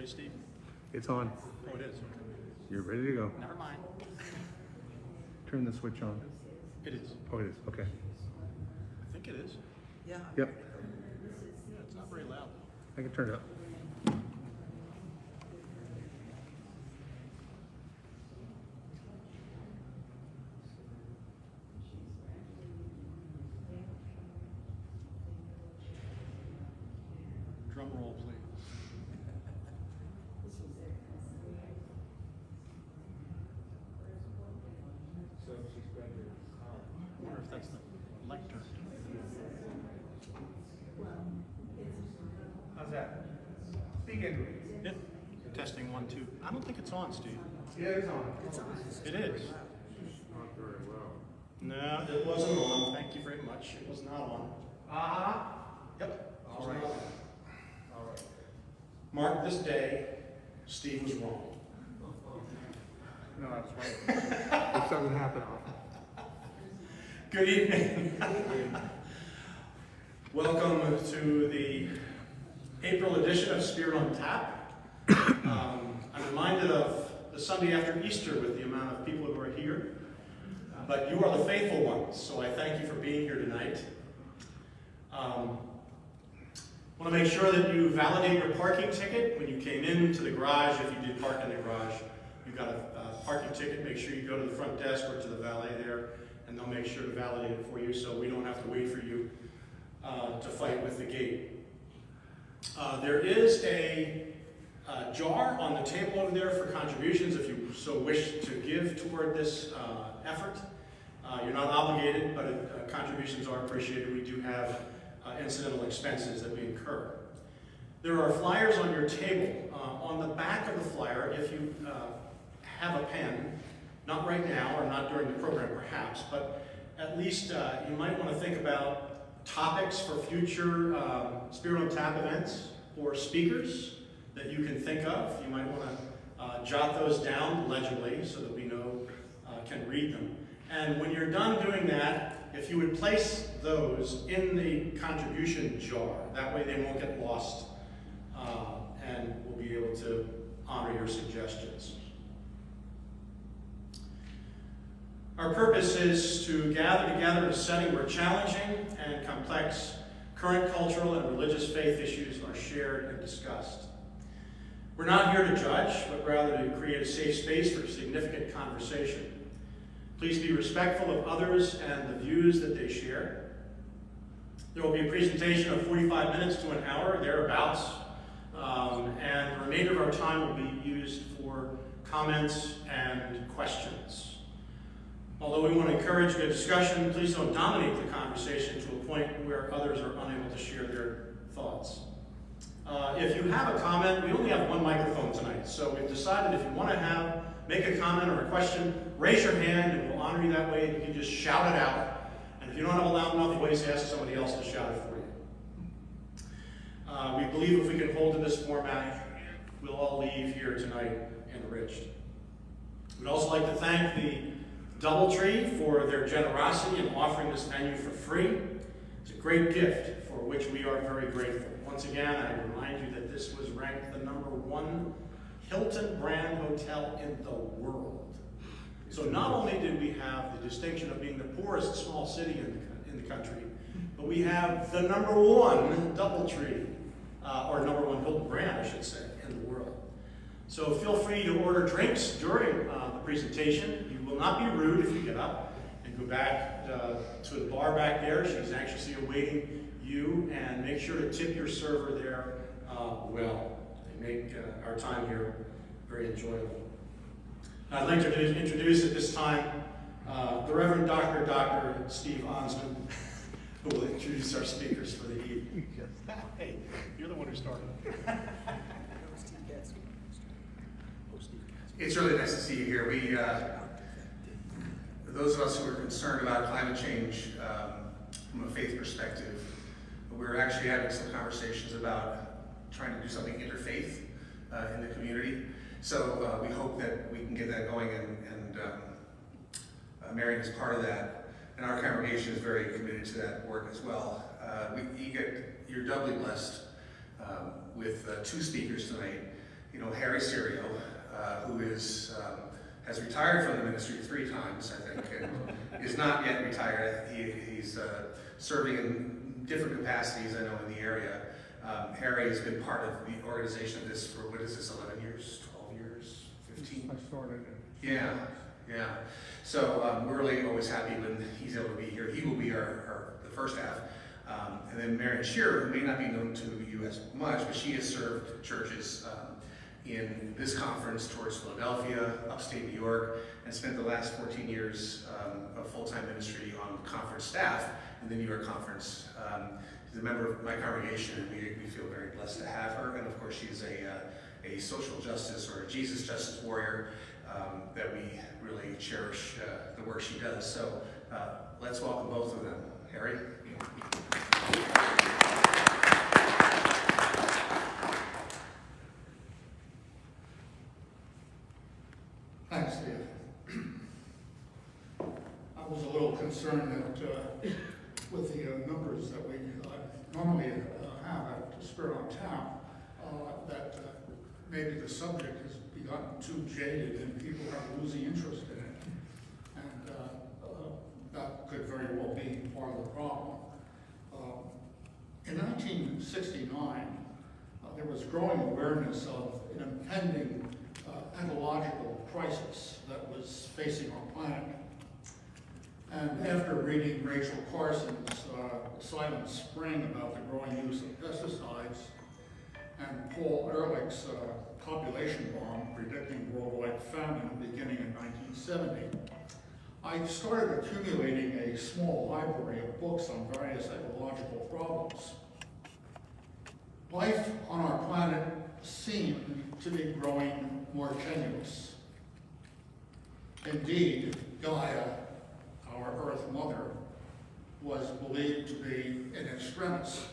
Steve? It's on. Oh, it is. Okay. You're ready to go. Never mind. Turn the switch on. It is. Oh, it is. Okay. I think it is. Yeah. Yep. Yeah, it's not very loud. I can turn it up. Drum roll, please. I wonder if that's the lectern. How's that? Speak into it. Yep. Testing 1, 2. I don't think it's on, Steve. Yeah, it's on. It is. Not very well. No, it wasn't on. Thank you very much. It was not on. Uh-huh. Yep. All right. All right. Mark this day, Steve was wrong. No, that's right. This doesn't happen often. Good evening. Welcome to the April edition of Spirit on Tap. I'm reminded of the Sunday after Easter with the amount of people who are here. But you are the faithful ones, so I thank you for being here tonight. I want to make sure that you validate your parking ticket when you came into the garage. If you did park in the garage, you got a parking ticket. Make sure you go to the front desk or to the valet there, and they'll make sure to validate it for you so we don't have to wait for you to fight with the gate. There is a jar on the table over there for contributions if you so wish to give toward this effort. You're not obligated, but contributions are appreciated. We do have incidental expenses that we incur. There are flyers on your table. On the back of the flyer, if you have a pen, not right now or not during the program perhaps, but at least you might want to think about topics for future Spirit on Tap events or speakers that you can think of. You might want to jot those down legibly so that we know, can read them. And when you're done doing that, if you would place those in the contribution jar, that way they won't get lost, and we'll be able to honor your suggestions. Our purpose is to gather together in a setting where challenging and complex current cultural and religious faith issues are shared and discussed. We're not here to judge, but rather to create a safe space for significant conversation. Please be respectful of others and the views that they share. There will be a presentation of 45 minutes to an hour, thereabouts, and the remainder of our time will be used for comments and questions. Although we want to encourage good discussion, please don't dominate the conversation to a point where others are unable to share their thoughts. If you have a comment, we only have one microphone tonight, so we've decided if you want to make a comment or a question, raise your hand and we'll honor you that way. You can just shout it out. And if you don't have a loud enough voice, ask somebody else to shout it for you. We believe if we can hold to this format, we'll all leave here tonight enriched. We'd also like to thank the Doubletree for their generosity in offering this venue for free. It's a great gift for which we are very grateful. Once again, I remind you that this was ranked the #1 Hilton brand hotel in the world. So not only did we have the distinction of being the poorest small city in the country, but we have the #1 Doubletree, or #1 Hilton brand, I should say, in the world. So feel free to order drinks during the presentation. You will not be rude if you get up and go back to the bar back there. She's anxiously awaiting you, and make sure to tip your server there well. They make our time here very enjoyable. I'd like to introduce at this time the Reverend Dr. Steve Onsman, who will introduce our speakers for the evening. Hey, you're the one who started. It's really nice to see you here. We, those of us who are concerned about climate change from a faith perspective, we're actually having some conversations about trying to do something interfaith in the community. So we hope that we can get that going, and Marion is part of that. And our congregation is very committed to that work as well. You're doubly blessed with 2 speakers tonight. Harry Serio, who has retired from the ministry 3 times, I think, and is not yet retired. He's serving in different capacities, I know, in the area. Harry has been part of the organization of this for, 11 years, 12 years, 15? I started it. Yeah. So we're really always happy when he's able to be here. He will be the first half. And then Marion Shearer, who may not be known to you as much, but she has served churches in this conference towards Philadelphia, upstate New York, and spent the last 14 years of full-time ministry on conference staff in the New York Conference. She's a member of my congregation, and we feel very blessed to have her. And of course, she's a social justice or a Jesus justice warrior that we really cherish the work she does. So let's welcome both of them. Harry? Thanks, Steve. I was a little concerned that with the numbers that we normally have at Spirit on Town, that maybe the subject has gotten too jaded and people are losing interest in it. And that could very well be part of the problem. In 1969, there was growing awareness of an impending ecological crisis that was facing our planet. And after reading Rachel Carson's Silent Spring about the growing use of pesticides and Paul Ehrlich's population bomb predicting worldwide famine beginning in 1970, I started accumulating a small library of books on various ecological problems. Life on our planet seemed to be growing more tenuous. Indeed, Gaia, our Earth Mother, was believed to be in extremis.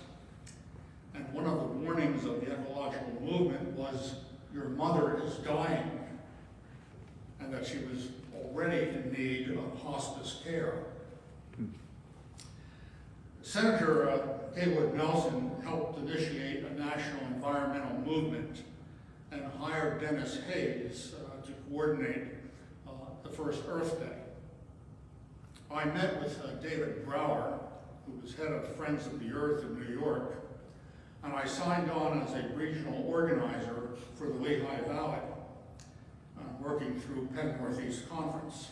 And one of the warnings of the ecological movement was, your mother is dying, and that she was already in need of hospice care. Senator Haywood Nelson helped initiate a national environmental movement and hired Dennis Hayes to coordinate the first Earth Day. I met with David Brower, who was head of Friends of the Earth in New York, and I signed on as a regional organizer for the Lehigh Valley, working through Penn Northeast Conference.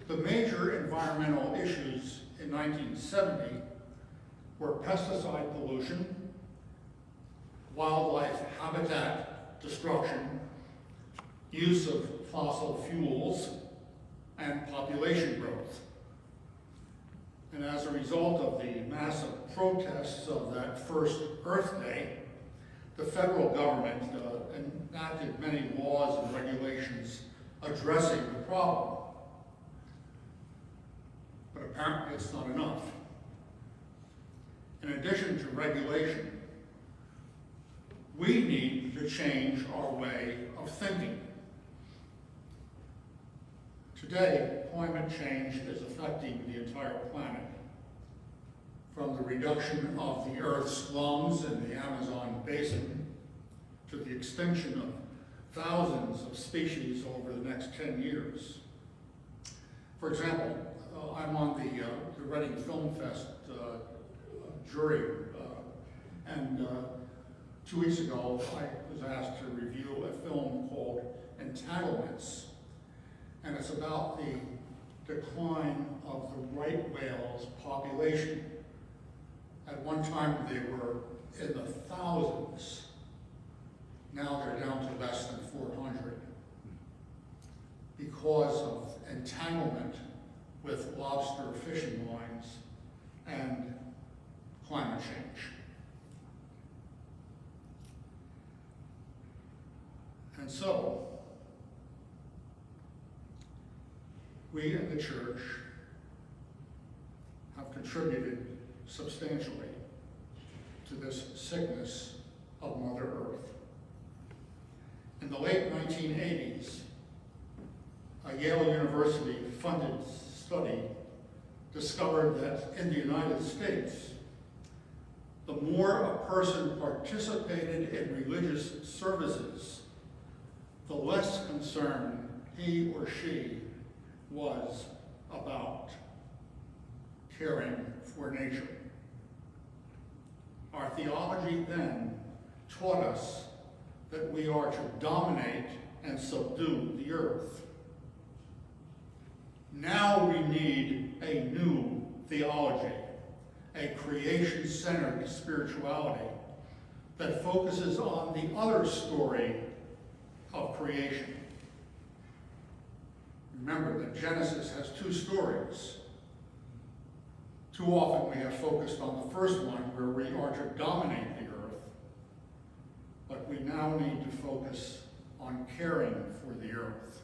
The major environmental issues in 1970 were pesticide pollution, wildlife habitat destruction, use of fossil fuels, and population growth. And as a result of the massive protests of that first Earth Day, the federal government enacted many laws and regulations addressing the problem. But apparently it's not enough. In addition to regulation, we need to change our way of thinking. Today, climate change is affecting the entire planet, from the reduction of the Earth's lungs in the Amazon basin to the extinction of thousands of species over the next 10 years. For example, I'm on the Reading Film Fest jury, and 2 weeks ago I was asked to review a film called Entanglements, and it's about the decline of the right whale's population. At one time they were in the thousands. Now they're down to less than 400 because of entanglement with lobster fishing lines and climate change. And so, we in the church have contributed substantially to this sickness of Mother Earth. In the late 1980s, a Yale University funded study discovered that in the United States, the more a person participated in religious services, the less concerned he or she was about caring for nature. Our theology then taught us that we are to dominate and subdue the earth. Now we need a new theology, a creation-centered spirituality that focuses on the other story of creation. Remember that Genesis has two stories. Too often we have focused on the first one, where we are to dominate the earth, but we now need to focus on caring for the earth.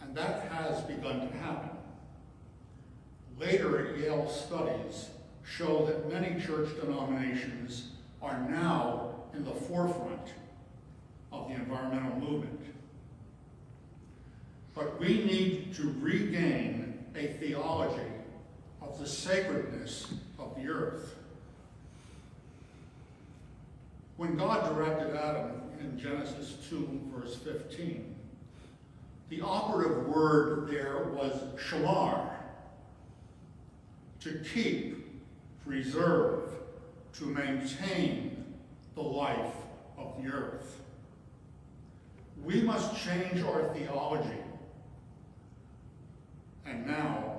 And that has begun to happen. Later Yale studies show that many church denominations are now in the forefront of the environmental movement. But we need to regain a theology of the sacredness of the earth. When God directed Adam in Genesis 2, verse 15, the operative word there was shamar, to keep, preserve, to maintain the life of the earth. We must change our theology. And now,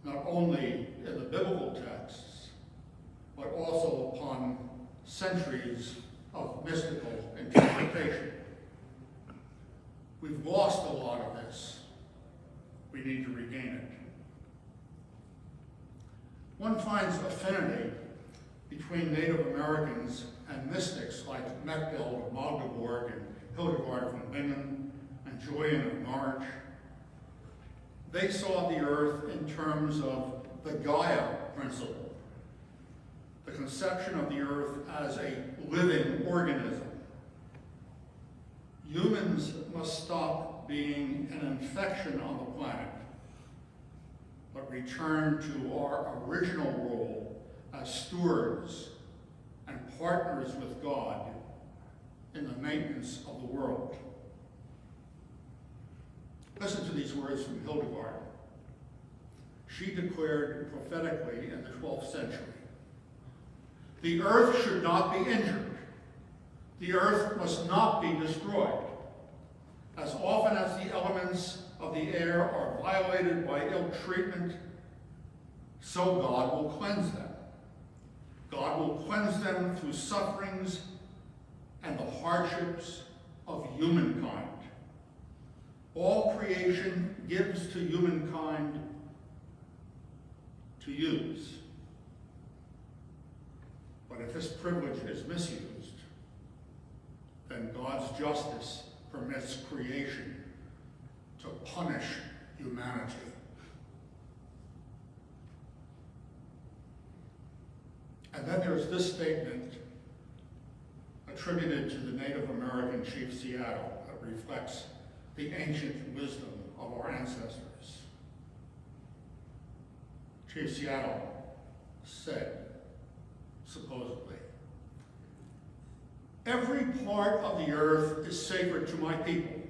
not only in the biblical texts, but also upon centuries of mystical interpretation. We've lost a lot of this. We need to regain it. One finds affinity between Native Americans and mystics like Mechtild of Magdeburg and Hildegard von Bingen and Julian of Norwich. They saw the earth in terms of the Gaia principle, the conception of the earth as a living organism. Humans must stop being an infection on the planet, but return to our original role as stewards and partners with God in the maintenance of the world. Listen to these words from Hildegard. She declared prophetically in the 12th century, "The earth should not be injured. The earth must not be destroyed. As often as the elements of the air are violated by ill treatment, so God will cleanse them. God will cleanse them through sufferings and the hardships of humankind. All creation gives to humankind to use. But if this privilege is misused, then God's justice permits creation to punish humanity." And then there's this statement attributed to the Native American Chief Seattle that reflects the ancient wisdom of our ancestors. Chief Seattle said, supposedly, "Every part of the earth is sacred to my people.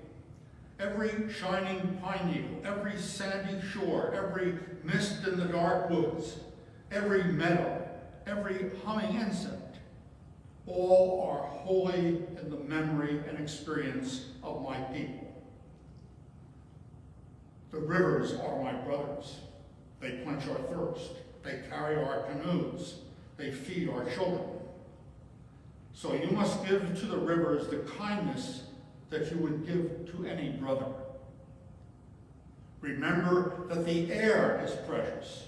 Every shining pine needle, every sandy shore, every mist in the dark woods, every meadow, every humming insect, all are holy in the memory and experience of my people. The rivers are my brothers. They quench our thirst. They carry our canoes. They feed our children. So you must give to the rivers the kindness that you would give to any brother. Remember that the air is precious,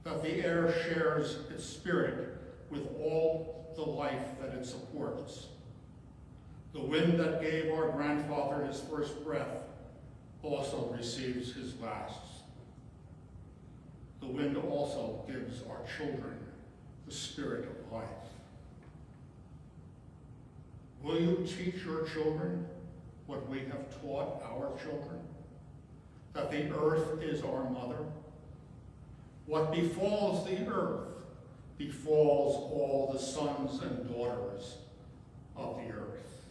that the air shares its spirit with all the life that it supports. The wind that gave our grandfather his first breath also receives his last. The wind also gives our children the spirit of life. Will you teach your children what we have taught our children? That the earth is our mother? What befalls the earth befalls all the sons and daughters of the earth.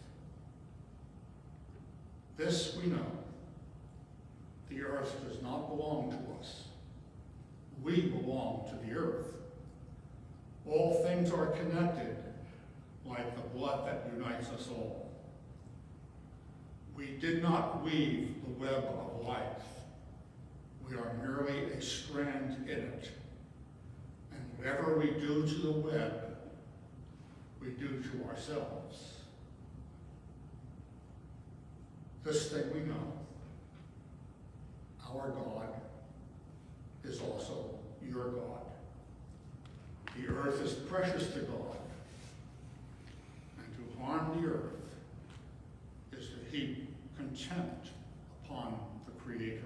This we know. The earth does not belong to us. We belong to the earth. All things are connected like the blood that unites us all. We did not weave the web of life. We are merely a strand in it. And whatever we do to the web, we do to ourselves. This thing we know, our God is also your God. The earth is precious to God, and to harm the earth is to heap contempt upon the Creator.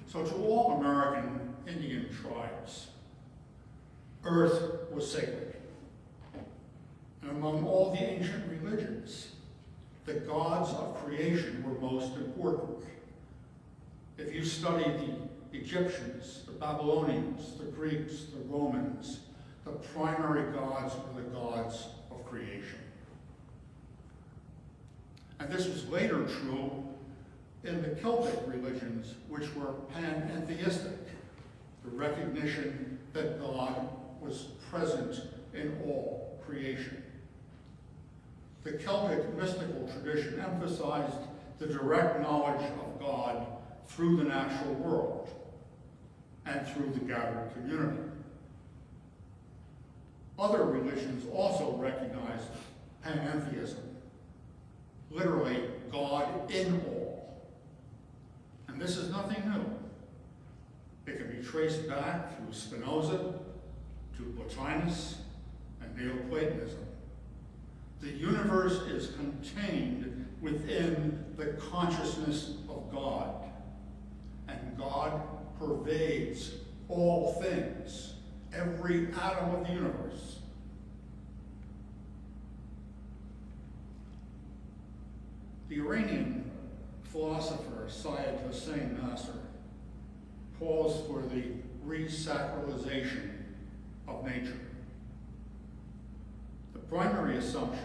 So to all American Indian tribes, earth was sacred. And among all the ancient religions, the gods of creation were most important. If you study the Egyptians, the Babylonians, the Greeks, the Romans, the primary gods were the gods of creation. And this was later true in the Celtic religions, which were panentheistic, the recognition that God was present in all creation. The Celtic mystical tradition emphasized the direct knowledge of God through the natural world and through the gathered community. Other religions also recognized panentheism, literally God in all. And this is nothing new. It can be traced back through Spinoza to Plotinus and Neoplatonism. The universe is contained within the consciousness of God, and God pervades all things, every atom of the universe. The Iranian philosopher Syed Hossein Nasr calls for the resacralization of nature. The primary assumption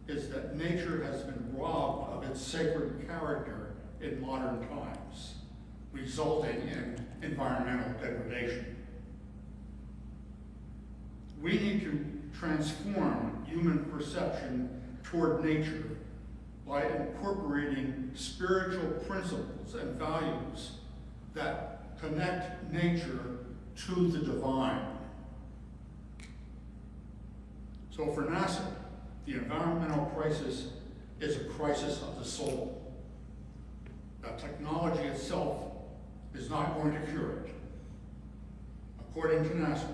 is that nature has been robbed of its sacred character in modern times, resulting in environmental degradation. We need to transform human perception toward nature by incorporating spiritual principles and values that connect nature to the divine. So for Nasr, the environmental crisis is a crisis of the soul. That technology itself is not going to cure it. According to Nasr,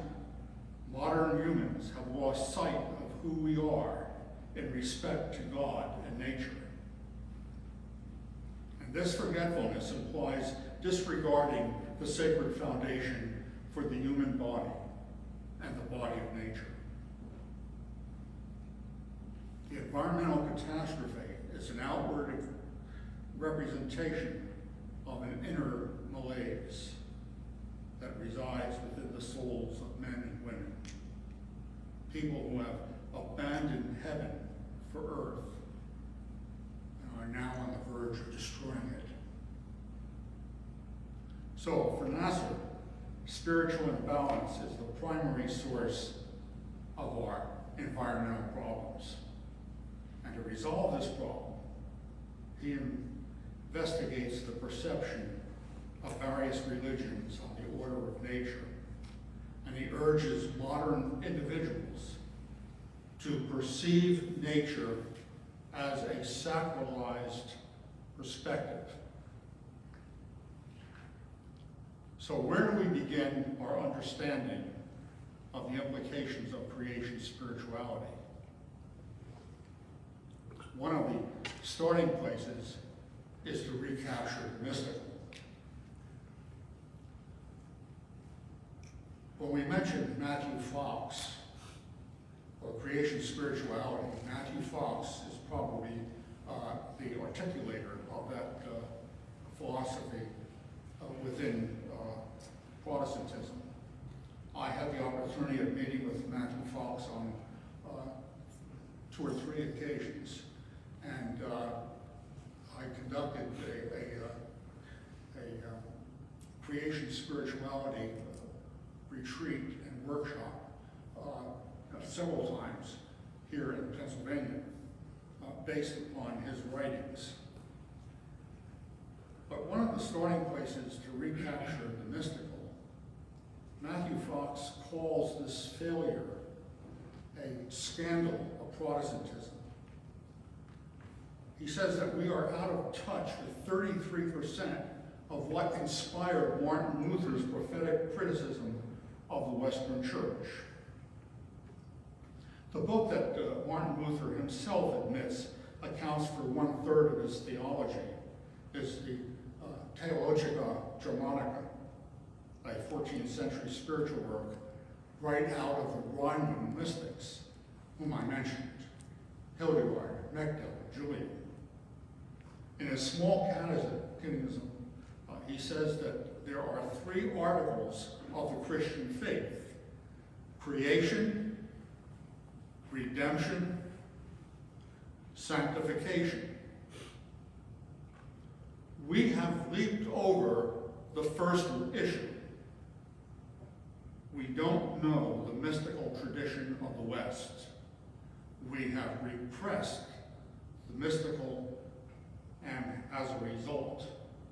modern humans have lost sight of who we are in respect to God and nature. And this forgetfulness implies disregarding the sacred foundation for the human body and the body of nature. The environmental catastrophe is an outward representation of an inner malaise that resides within the souls of men and women. People who have abandoned heaven for earth and are now on the verge of destroying it. So for Nasr, spiritual imbalance is the primary source of our environmental problems. And to resolve this problem, he investigates the perception of various religions on the order of nature, and he urges modern individuals to perceive nature as a sacralized perspective. So where do we begin our understanding of the implications of creation spirituality? One of the starting places is to recapture the mystical. When we mentioned Matthew Fox, or creation spirituality, Matthew Fox is probably the articulator of that philosophy within Protestantism. I had the opportunity of meeting with Matthew Fox on 2 or 3 occasions, and I conducted a creation spirituality retreat and workshop several times here in Pennsylvania, based upon his writings. But one of the starting places to recapture the mystical, Matthew Fox calls this failure a scandal of Protestantism. He says that we are out of touch with 33% of what inspired Martin Luther's prophetic criticism of the Western Church. The book that Martin Luther himself admits accounts for 1/3 of his theology is the Theologia Germanica, a 14th century spiritual work right out of the Rhineland mystics, whom I mentioned, Hildegard, Mechtel, Julian. In his small catechism, he says that there are 3 articles of the Christian faith: creation, redemption, sanctification. We have leaped over the first issue. We don't know the mystical tradition of the West. We have repressed the mystical, and as a result,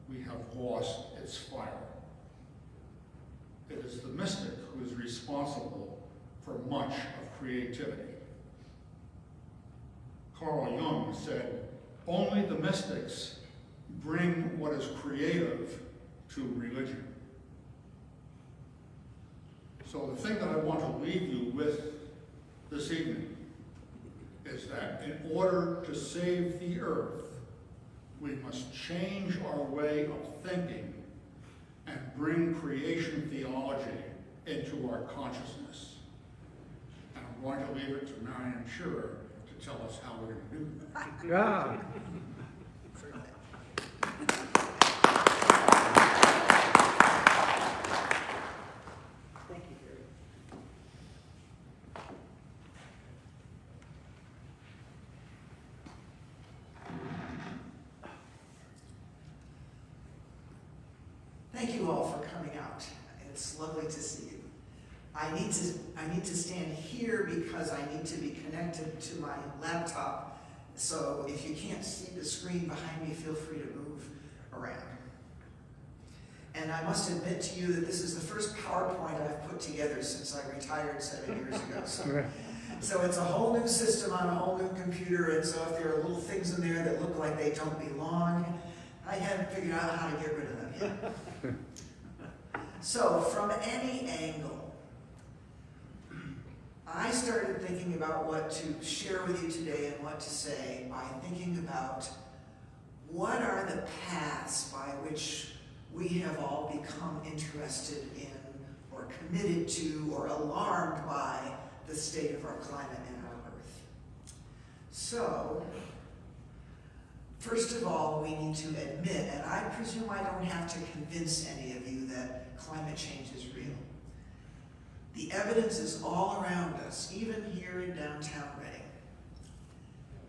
we have lost its fire. It is the mystic who is responsible for much of creativity. Carl Jung said, "Only the mystics bring what is creative to religion." So the thing that I want to leave you with this evening is that in order to save the earth, we must change our way of thinking and bring creation theology into our consciousness. And I'm going to leave it to Marianne Shearer to tell us how we're going to do that. Yeah. Thank you, Gary. Thank you all for coming out. It's lovely to see you. I need to stand here because I need to be connected to my laptop. So if you can't see the screen behind me, feel free to move around. And I must admit to you that this is the first PowerPoint I've put together since I retired 7 years ago. So it's a whole new system on a whole new computer, and so if there are little things in there that look like they don't belong, I haven't figured out how to get rid of them yet. So from any angle, I started thinking about what to share with you today and what to say by thinking about what are the paths by which we have all become interested in or committed to or alarmed by the state of our climate and our Earth. So, first of all, we need to admit, and I presume I don't have to convince any of you that climate change is real. The evidence is all around us, even here in downtown Reading.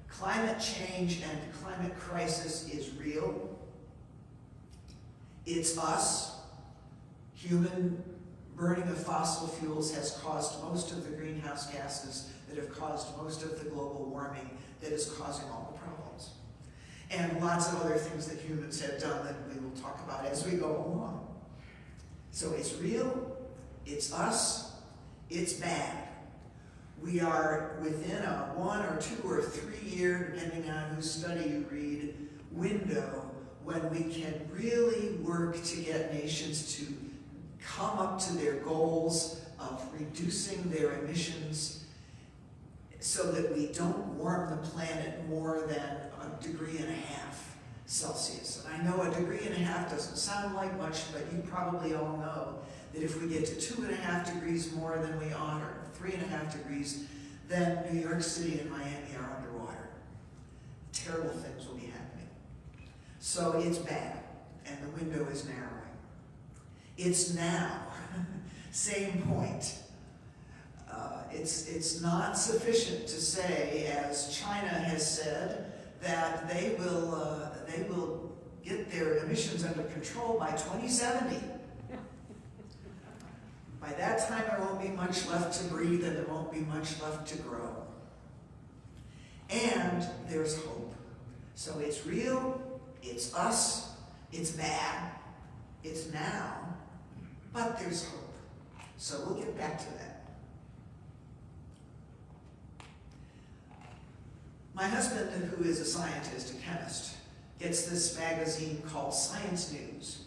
Climate change and climate crisis is real. It's us. Human burning of fossil fuels has caused most of the greenhouse gases that have caused most of the global warming that is causing all the problems. And lots of other things that humans have done that we will talk about as we go along. So it's real, it's us, it's bad. We are within a 1 or 2 or 3 year, depending on whose study you read, window when we can really work to get nations to come up to their goals of reducing their emissions so that we don't warm the planet more than 1.5 degrees Celsius. And I know 1.5 degrees doesn't sound like much, but you probably all know that if we get to 2.5 degrees more than we ought, or 3.5 degrees, then New York City and Miami are underwater. Terrible things will be happening. So it's bad, and the window is narrowing. It's now. Same point. It's not sufficient to say, as China has said, that they will get their emissions under control by 2070. By that time, there won't be much left to breathe and there won't be much left to grow. And there's hope. So it's real, it's us, it's bad, it's now, but there's hope. So we'll get back to that. My husband, who is a scientist, a chemist, gets this magazine called Science News.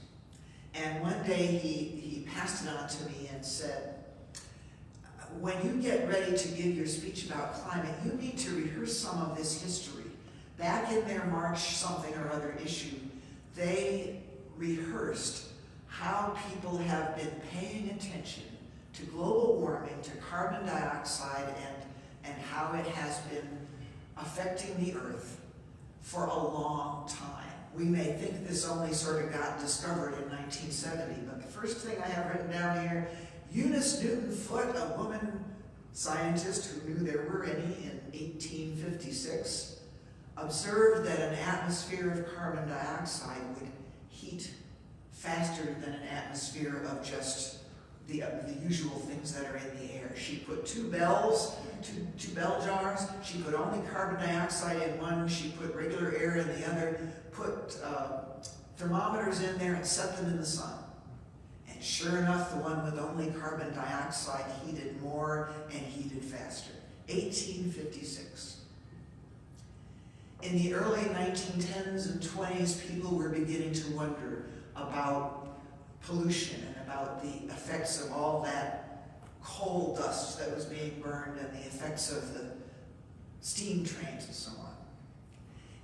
And one day he passed it on to me and said, when you get ready to give your speech about climate, you need to rehearse some of this history. Back in their March something or other issue, they rehearsed how people have been paying attention to global warming, to carbon dioxide, and how it has been affecting the earth for a long time. We may think this only sort of got discovered in 1970, but the first thing I have written down here, Eunice Newton Foote, a woman scientist who knew there were any in 1856, observed that an atmosphere of carbon dioxide would heat faster than an atmosphere of just the usual things that are in the air. She put two bell jars. She put only carbon dioxide in one. She put regular air in the other. Put thermometers in there and set them in the sun. And sure enough, the one with only carbon dioxide heated more and heated faster. 1856. In the early 1910s and 20s, people were beginning to wonder about pollution and about the effects of all that coal dust that was being burned and the effects of the steam trains and so on.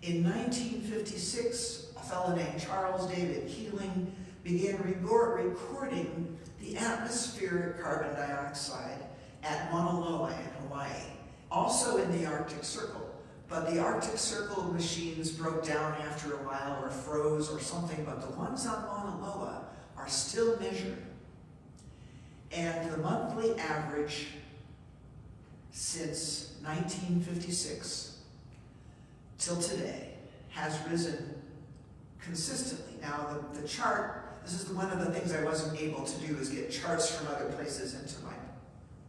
In 1956, a fellow named Charles David Keeling began recording the atmospheric carbon dioxide at Mauna Loa in Hawaii, also in the Arctic Circle. But the Arctic Circle machines broke down after a while or froze or something, but the ones on Mauna Loa are still measured. And the monthly average since 1956 till today has risen consistently. Now the chart, this is one of the things I wasn't able to do, is get charts from other places into my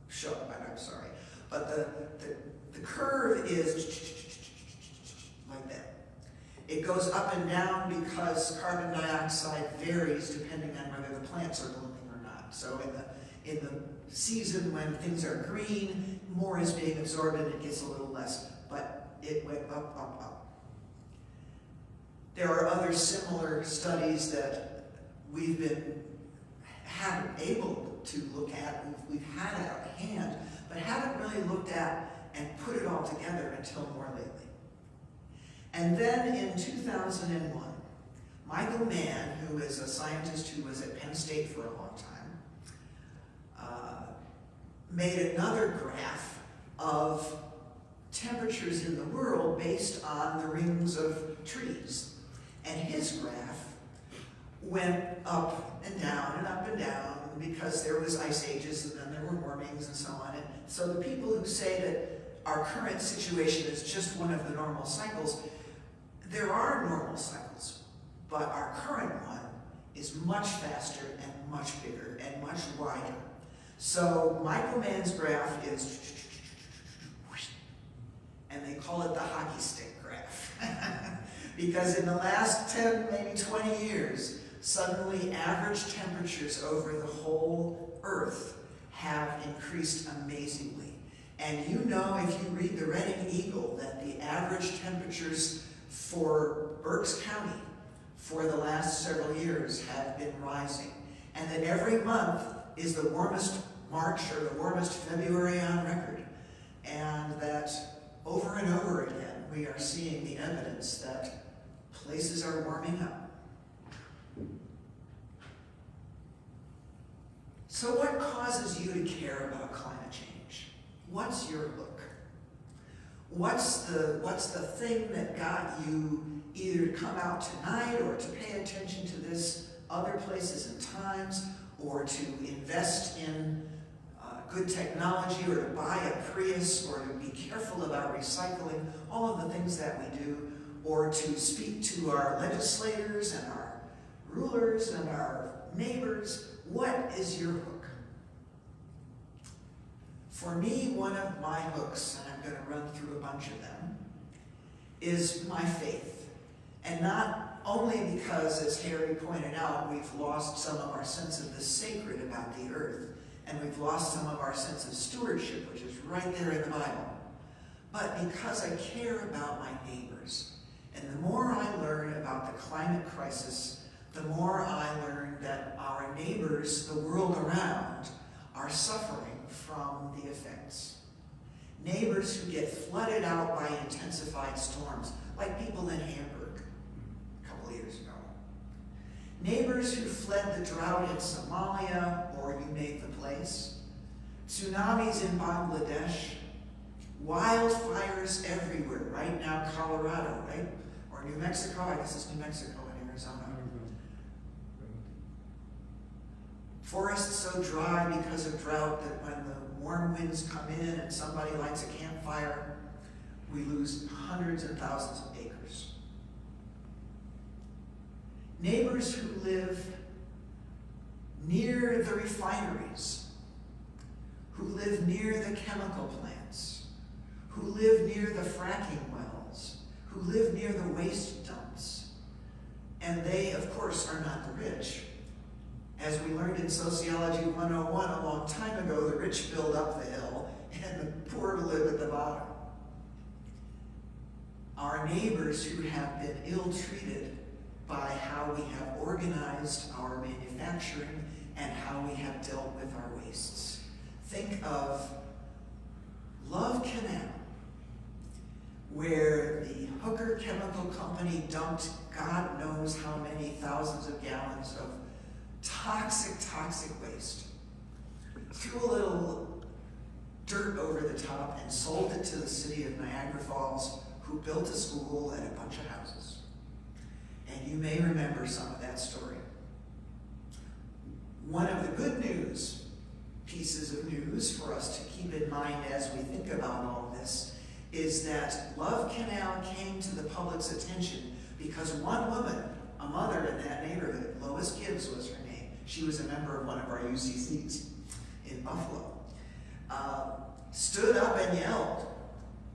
show, but I'm sorry. But the curve is like that. It goes up and down because carbon dioxide varies depending on whether the plants are blooming or not. So in the season when things are green, more is being absorbed and it gets a little less. But it went up, up, up. There are other similar studies that we've been able to look at, we've had at hand, but haven't really looked at and put it all together until more lately. And then in 2001, Michael Mann, who is a scientist who was at Penn State for a long time, made another graph of temperatures in the world based on the rings of trees. And his graph went up and down because there was ice ages and then there were warmings and so on. And so the people who say that our current situation is just one of the normal cycles, there are normal cycles, but our current one is much faster and much bigger and much wider. So Michael Mann's graph is, and they call it the hockey stick graph. Because in the last 10, maybe 20 years, suddenly average temperatures over the whole Earth have increased amazingly. And you know, if you read the Reading Eagle, that the average temperatures for Berks County for the last several years have been rising. And that every month is the warmest March or the warmest February on record. And that over and over again, we are seeing the evidence that places are warming up. So what causes you to care about climate change? What's your look? What's the thing that got you either to come out tonight or to pay attention to this other places and times, or to invest in good technology, or to buy a Prius, or to be careful about recycling, all of the things that we do, or to speak to our legislators and our rulers and our neighbors. What is your hook? For me, one of my hooks, and I'm going to run through a bunch of them, is my faith. And not only because, as Harry pointed out, we've lost some of our sense of the sacred about the earth, and we've lost some of our sense of stewardship, which is right there in the Bible, but because I care about my neighbors. And the more I learn about the climate crisis, the more I learn that our neighbors, the world around, are suffering from the effects. Neighbors who get flooded out by intensified storms, like people in Hamburg a couple of years ago. Neighbors who fled the drought in Somalia, or you name the place. Tsunamis in Bangladesh. Wildfires everywhere. Right now, Colorado, right? Or New Mexico. I guess it's New Mexico and Arizona. Forests so dry because of drought that when the warm winds come in and somebody lights a campfire, we lose hundreds and thousands of acres. Neighbors who live near the refineries, who live near the chemical plants, who live near the fracking wells, who live near the waste dumps. And they, of course, are not the rich. As we learned in Sociology 101 a long time ago, the rich build up the hill and the poor live at the bottom. Our neighbors who have been ill-treated by how we have organized our manufacturing and how we have dealt with our wastes. Think of Love Canal, where the Hooker Chemical Company dumped God knows how many thousands of gallons of toxic waste, threw a little dirt over the top and sold it to the city of Niagara Falls, who built a school and a bunch of houses. And you may remember some of that story. One of the good news, pieces of news for us to keep in mind as we think about all of this, is that Love Canal came to the public's attention because one woman, a mother in that neighborhood, Lois Gibbs was her name, she was a member of one of our UCCs in Buffalo, stood up and yelled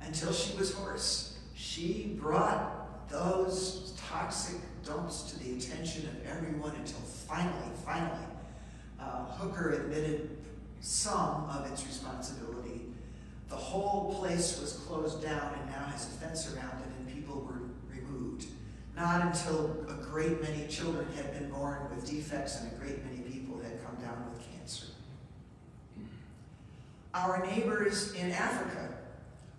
until she was hoarse. She brought those toxic dumps to the attention of everyone until finally, Hooker admitted some of its responsibility. The whole place was closed down and now has a fence around it, and people were removed. Not until a great many children had been born with defects and a great many people had come down with cancer. Our neighbors in Africa,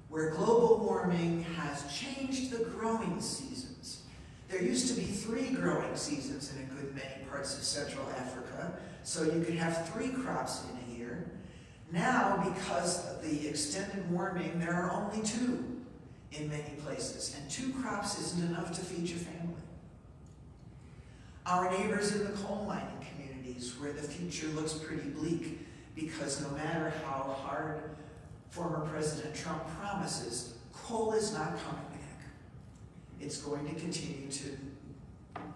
where global warming has changed the growing seasons. There used to be 3 growing seasons in a good many parts of Central Africa, so you could have 3 crops in a year. Now, because of the extended warming, there are only 2 in many places, and 2 crops isn't enough to feed your family. Our neighbors in the coal mining communities, where the future looks pretty bleak, because no matter how hard former President Trump promises, coal is not coming back. It's going to continue to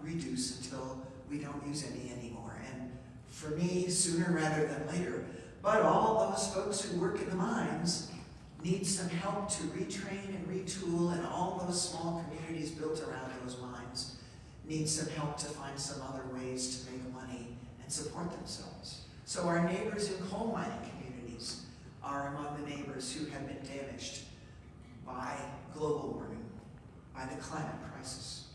reduce until we don't use any anymore. And for me, sooner rather than later. But all those folks who work in the mines need some help to retrain and retool, and all those small communities built around those mines need some help to find some other ways to make money and support themselves. So our neighbors in coal mining communities are among the neighbors who have been damaged by global warming, by the climate crisis.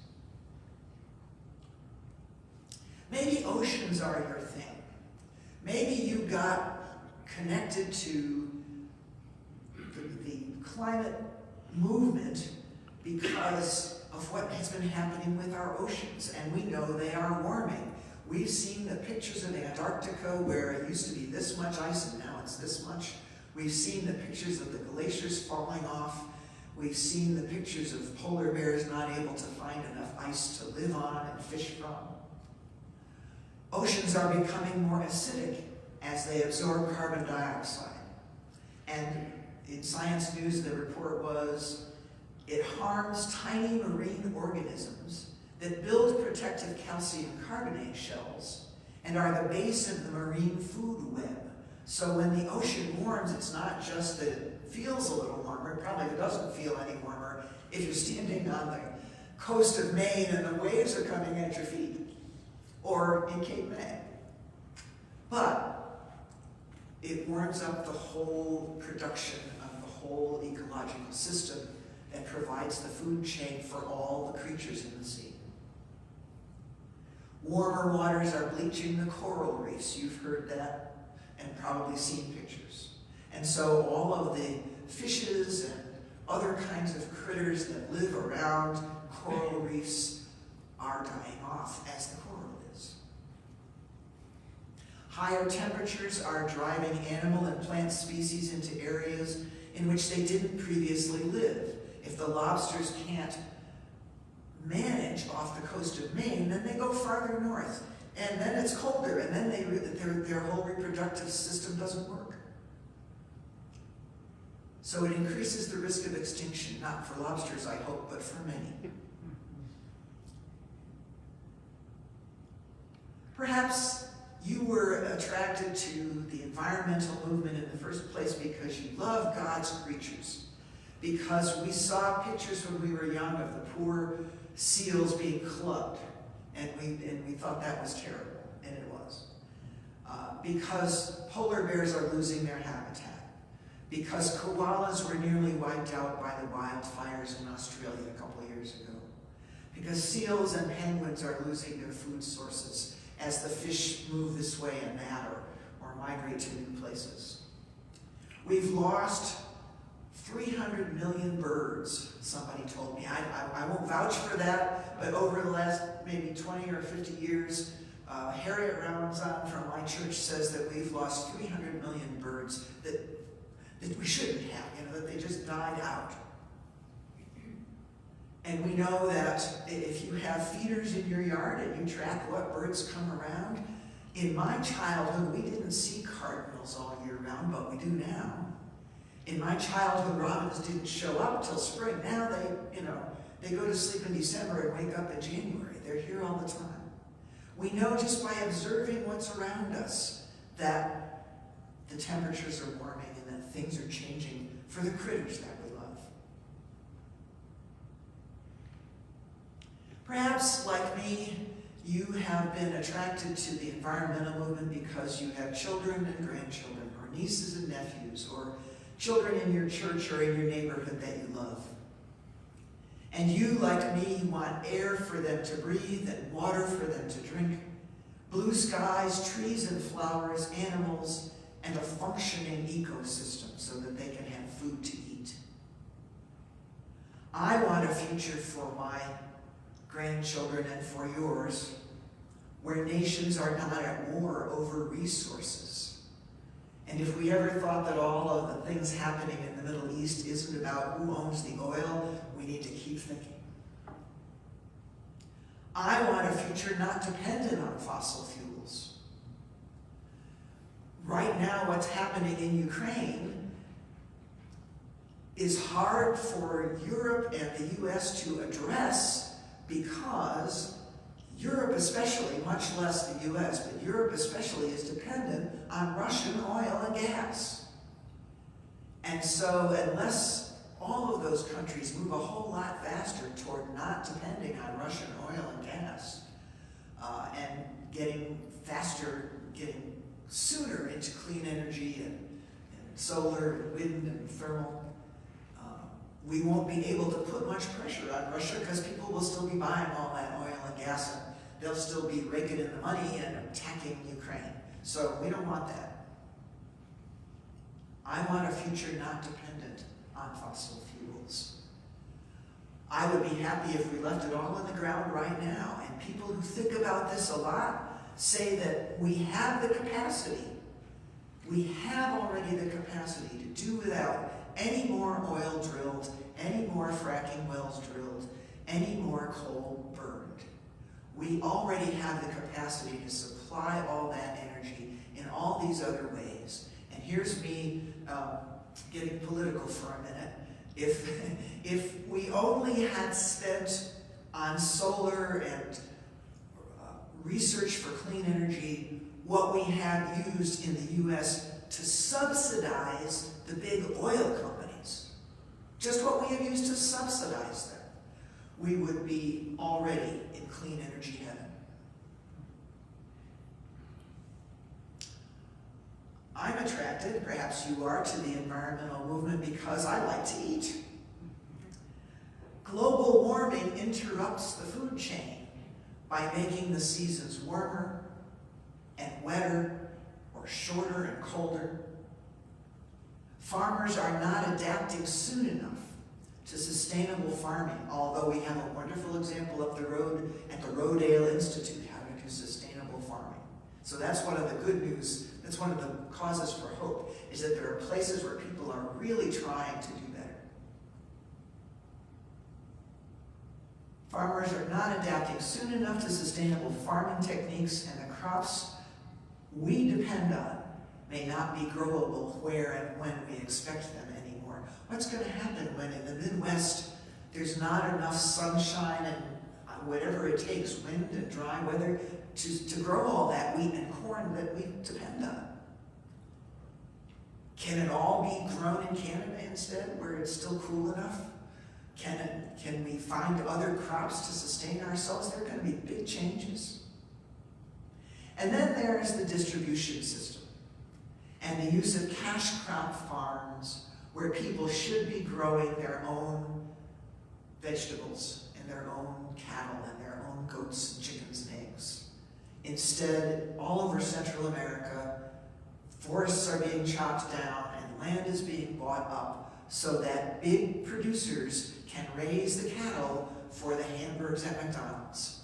Maybe oceans are your thing. Maybe you got connected to the climate movement because of what has been happening with our oceans, and we know they are warming. We've seen the pictures of Antarctica where it used to be this much ice and now it's this much. We've seen the pictures of the glaciers falling off. We've seen the pictures of polar bears not able to find enough ice to live on and fish from. Oceans are becoming more acidic as they absorb carbon dioxide. And in Science News, the report was, it harms tiny marine organisms that build protective calcium carbonate shells and are the base of the marine food web. So when the ocean warms, it's not just that it feels a little warmer, it probably doesn't feel any warmer if you're standing on the coast of Maine and the waves are coming at your feet, or in Cape May. But it warms up the whole production of the whole ecological system that provides the food chain for all the creatures in the sea. Warmer waters are bleaching the coral reefs. You've heard that and probably seen pictures. And so all of the fishes and other kinds of critters that live around coral reefs are dying off as the coral is. Higher temperatures are driving animal and plant species into areas in which they didn't previously live. If the lobsters can't manage off the coast of Maine, then they go farther north. And then it's colder, and then their whole reproductive system doesn't work. So it increases the risk of extinction, not for lobsters, I hope, but for many. Perhaps you were attracted to the environmental movement in the first place because you love God's creatures. Because we saw pictures when we were young of the poor seals being clubbed, and we thought that was terrible, and it was. Because polar bears are losing their habitat. Because koalas were nearly wiped out by the wildfires in Australia a couple of years ago. Because seals and penguins are losing their food sources as the fish move this way and that, or migrate to new places. We've lost 300 million birds, somebody told me. I won't vouch for that, but over the last maybe 20 or 50 years, Harriet Ramazan from my church says that we've lost 300 million birds that we shouldn't have, that they just died out. And we know that if you have feeders in your yard and you track what birds come around, in my childhood, we didn't see cardinals all year round, but we do now. In my childhood, robins didn't show up till spring. Now they go to sleep in December and wake up in January. They're here all the time. We know just by observing what's around us that the temperatures are warming and that things are changing for the critters that we love. Perhaps, like me, you have been attracted to the environmental movement because you have children and grandchildren, or nieces and nephews, or children in your church or in your neighborhood that you love. And you, like me, want air for them to breathe and water for them to drink, blue skies, trees and flowers, animals, and a functioning ecosystem so that they can have food to eat. I want a future for my grandchildren and for yours where nations are not at war over resources. And if we ever thought that all of the things happening in the Middle East isn't about who owns the oil, we need to keep thinking. I want a future not dependent on fossil fuels. Right now, what's happening in Ukraine is hard for Europe and the US to address because Europe especially, much less the US, but Europe especially is dependent on Russian oil and gas. And so unless all of those countries move a whole lot faster toward not depending on Russian oil and gas, and getting sooner into clean energy and solar and wind and thermal, we won't be able to put much pressure on Russia because people will still be buying all that oil and gas and they'll still be raking in the money and attacking Ukraine. So we don't want that. I want a future not dependent on fossil fuels. I would be happy if we left it all in the ground right now. And people who think about this a lot say that we have the capacity. We have already the capacity to do without any more oil drilled, any more fracking wells drilled, any more coal burned. We already have the capacity to supply all that energy in all these other ways. And here's me getting political for a minute. If we only had spent on solar and research for clean energy what we have used in the U.S. to subsidize the big oil companies, just what we have used to subsidize them, we would be already in clean energy heaven. I'm attracted, perhaps you are, to the environmental movement because I like to eat. Global warming interrupts the food chain by making the seasons warmer and wetter or shorter and colder. Farmers are not adapting soon enough to sustainable farming, although we have a wonderful example up the road at the Rodale Institute, how to do sustainable farming. So that's one of the good news, that's one of the causes for hope, is that there are places where people are really trying to do better. Farmers are not adapting soon enough to sustainable farming techniques, and the crops we depend on may not be growable where and when we expect them anymore. What's going to happen when in the Midwest there's not enough sunshine and whatever it takes, wind and dry weather, to grow all that wheat and corn that we depend on? Can it all be grown in Canada instead, where it's still cool enough? Can we find other crops to sustain ourselves? There are going to be big changes. And then there's the distribution system and the use of cash crop farms where people should be growing their own vegetables and their own cattle and their own goats and chickens and eggs. Instead, all over Central America, forests are being chopped down and land is being bought up so that big producers can raise the cattle for the hamburgers at McDonald's.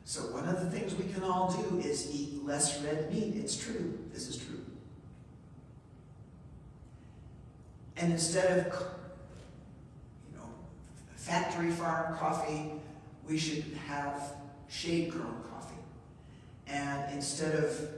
So one of the things we can all do is eat less red meat. It's true. This is true. And instead of, factory farm coffee, we should have shade-grown coffee. And instead of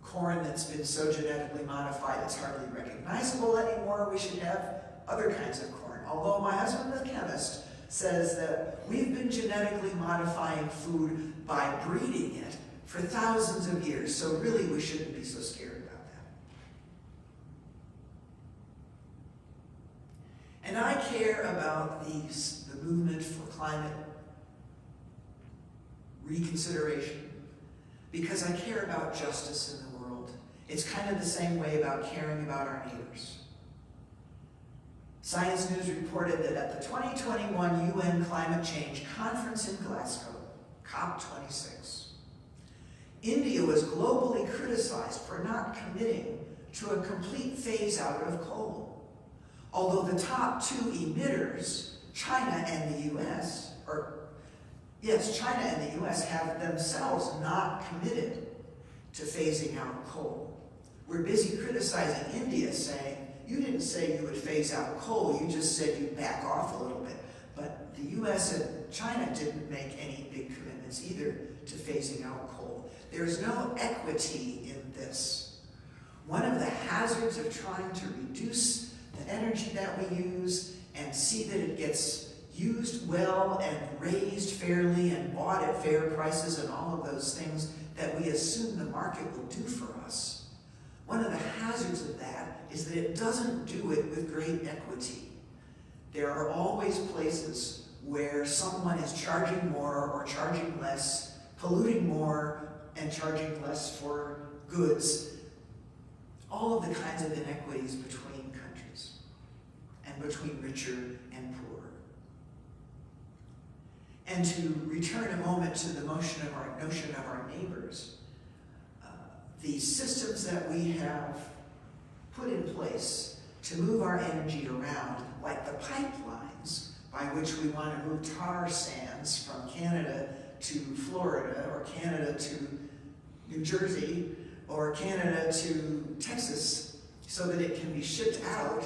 corn that's been so genetically modified it's hardly recognizable anymore, we should have other kinds of corn. Although my husband, the chemist, says that we've been genetically modifying food by breeding it for thousands of years, so really we shouldn't be so scared about that. And I care about the movement for climate reconsideration because I care about justice in the world. It's kind of the same way about caring about our neighbors. Science News reported that at the 2021 UN Climate Change Conference in Glasgow, COP26, India was globally criticized for not committing to a complete phase-out of coal. Although the top two emitters, China and the US, China and the US have themselves not committed to phasing out coal. We're busy criticizing India, saying, you didn't say you would phase out coal, you just said you'd back off a little bit. But the US and China didn't make any big commitments either to phasing out coal. There's no equity in this. One of the hazards of trying to reduce the energy that we use and see that it gets used well and raised fairly and bought at fair prices and all of those things that we assume the market will do for us. One of the hazards of that is that it doesn't do it with great equity. There are always places where someone is charging more or charging less, polluting more and charging less for goods. All of the kinds of inequities between countries and between richer and poorer. And to return a moment to the notion of our neighbors, the systems that we have put in place to move our energy around, like the pipelines by which we want to move tar sands from Canada to Florida, or Canada to New Jersey, or Canada to Texas, so that it can be shipped out,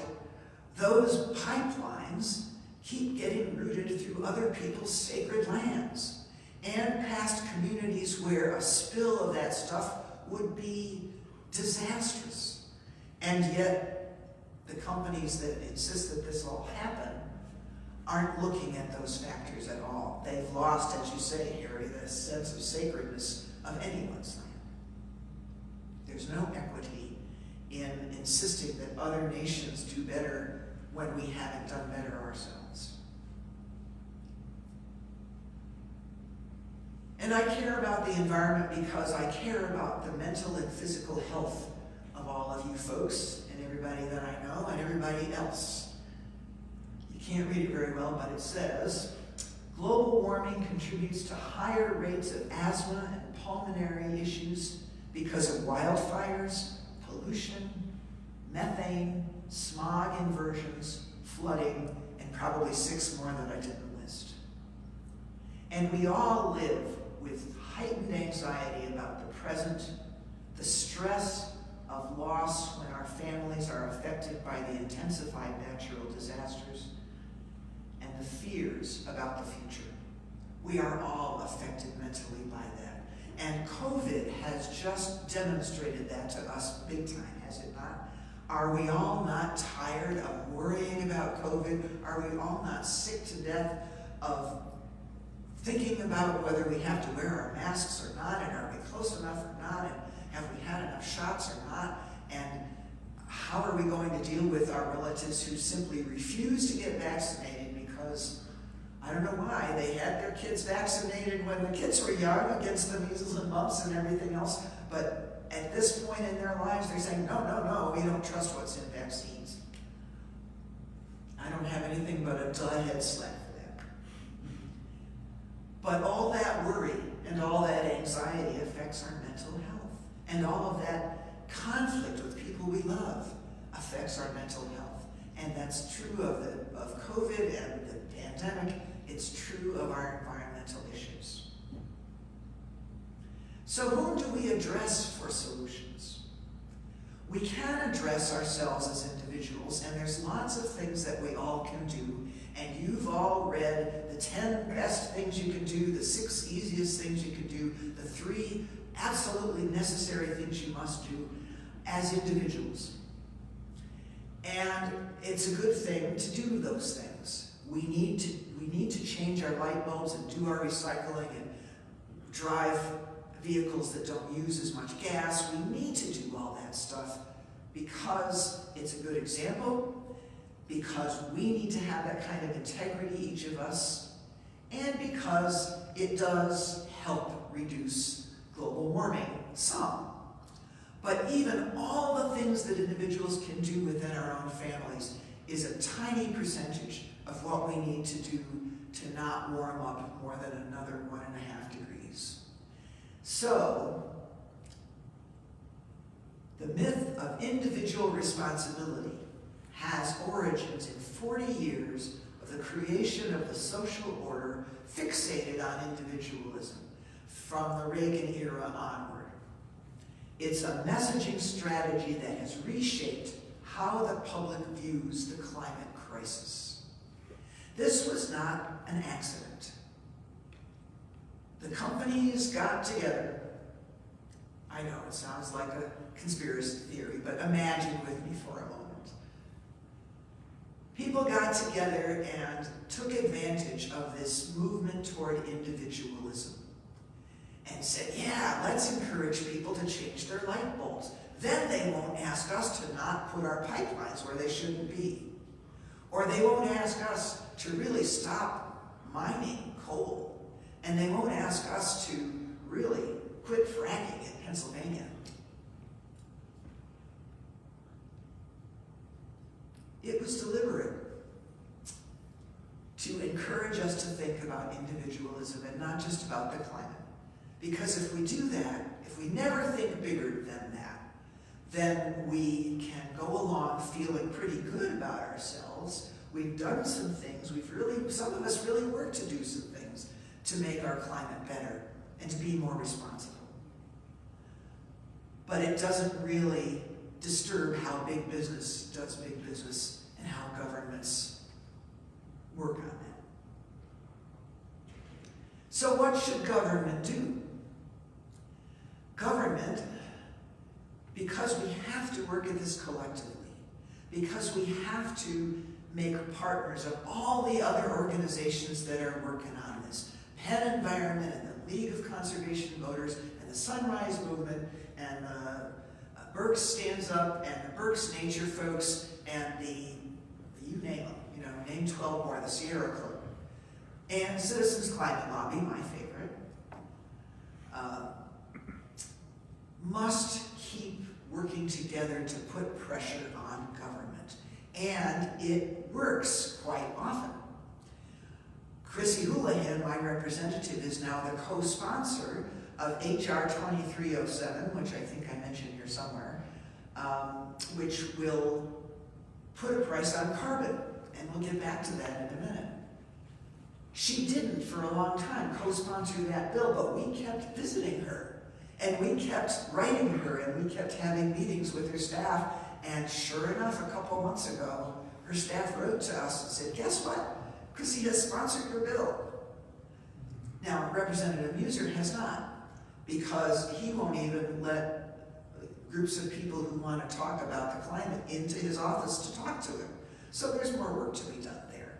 those pipelines keep getting routed through other people's sacred lands. and past communities where a spill of that stuff would be disastrous. And yet, the companies that insist that this all happen aren't looking at those factors at all. They've lost, as you say, Harry, the sense of sacredness of anyone's land. There's no equity in insisting that other nations do better when we haven't done better ourselves. And I care about the environment because I care about the mental and physical health of all of you folks and everybody that I know and everybody else. You can't read it very well, but it says, global warming contributes to higher rates of asthma and pulmonary issues because of wildfires, pollution, methane, smog inversions, flooding, and probably 6 more that I didn't list. And we all live with heightened anxiety about the present, the stress of loss when our families are affected by the intensified natural disasters, and the fears about the future. We are all affected mentally by that. And COVID has just demonstrated that to us big time, has it not? Are we all not tired of worrying about COVID? Are we all not sick to death of thinking about whether we have to wear our masks or not, and are we close enough or not, and have we had enough shots or not, and how are we going to deal with our relatives who simply refuse to get vaccinated because, I don't know why, they had their kids vaccinated when the kids were young against the measles and mumps and everything else, but at this point in their lives they're saying, no, we don't trust what's in vaccines. I don't have anything but a head slap for that. But all that worry and all that anxiety affects our mental health. And all of that conflict with people we love affects our mental health. And that's true of COVID and the pandemic. It's true of our environmental issues. So whom do we address for solutions? We can address ourselves as individuals, and there's lots of things that we all can do. And you've all read the 10 best things you can do, the 6 easiest things you can do, the 3 absolutely necessary things you must do as individuals. And it's a good thing to do those things. We need to change our light bulbs and do our recycling and drive vehicles that don't use as much gas. We need to do all that stuff because it's a good example, because we need to have that kind of integrity, each of us, and because it does help reduce global warming some. But even all the things that individuals can do within our own families is a tiny percentage of what we need to do to not warm up more than another 1.5 degrees. So, the myth of individual responsibility has origins in 40 years of the creation of the social order fixated on individualism from the Reagan era onward. It's a messaging strategy that has reshaped how the public views the climate crisis. This was not an accident. The companies got together. I know it sounds like a conspiracy theory, but imagine with me for a moment. People got together and took advantage of this movement toward individualism and said, yeah, let's encourage people to change their light bulbs. Then they won't ask us to not put our pipelines where they shouldn't be. Or they won't ask us to really stop mining coal. And they won't ask us to really quit fracking in Pennsylvania. It was deliberate to encourage us to think about individualism and not just about the climate. Because if we do that, if we never think bigger than that, then we can go along feeling pretty good about ourselves. We've done some things, some of us really worked to do some things to make our climate better and to be more responsible. But it doesn't really disturb how big business does big business and how governments work on that. So what should government do? Government, because we have to work at this collectively, because we have to make partners of all the other organizations that are working on this, Penn Environment and the League of Conservation Voters and the Sunrise Movement and Berks Stands Up and the Berks Nature folks and you name them, name 12 more, the Sierra Club, and Citizens Climate Lobby, my favorite, must keep working together to put pressure on government. And it works quite often. Chrissy Houlihan, my representative, is now the co-sponsor of HR 2307, which I think I mentioned here somewhere, which will put a price on carbon. And we'll get back to that in a minute. She didn't, for a long time, co-sponsor that bill, but we kept visiting her. And we kept writing her, and we kept having meetings with her staff. And sure enough, a couple months ago, her staff wrote to us and said, guess what? Chrissy has sponsored your bill. Now, Representative Muser has not, because he won't even let groups of people who want to talk about the climate into his office to talk to him. So there's more work to be done there.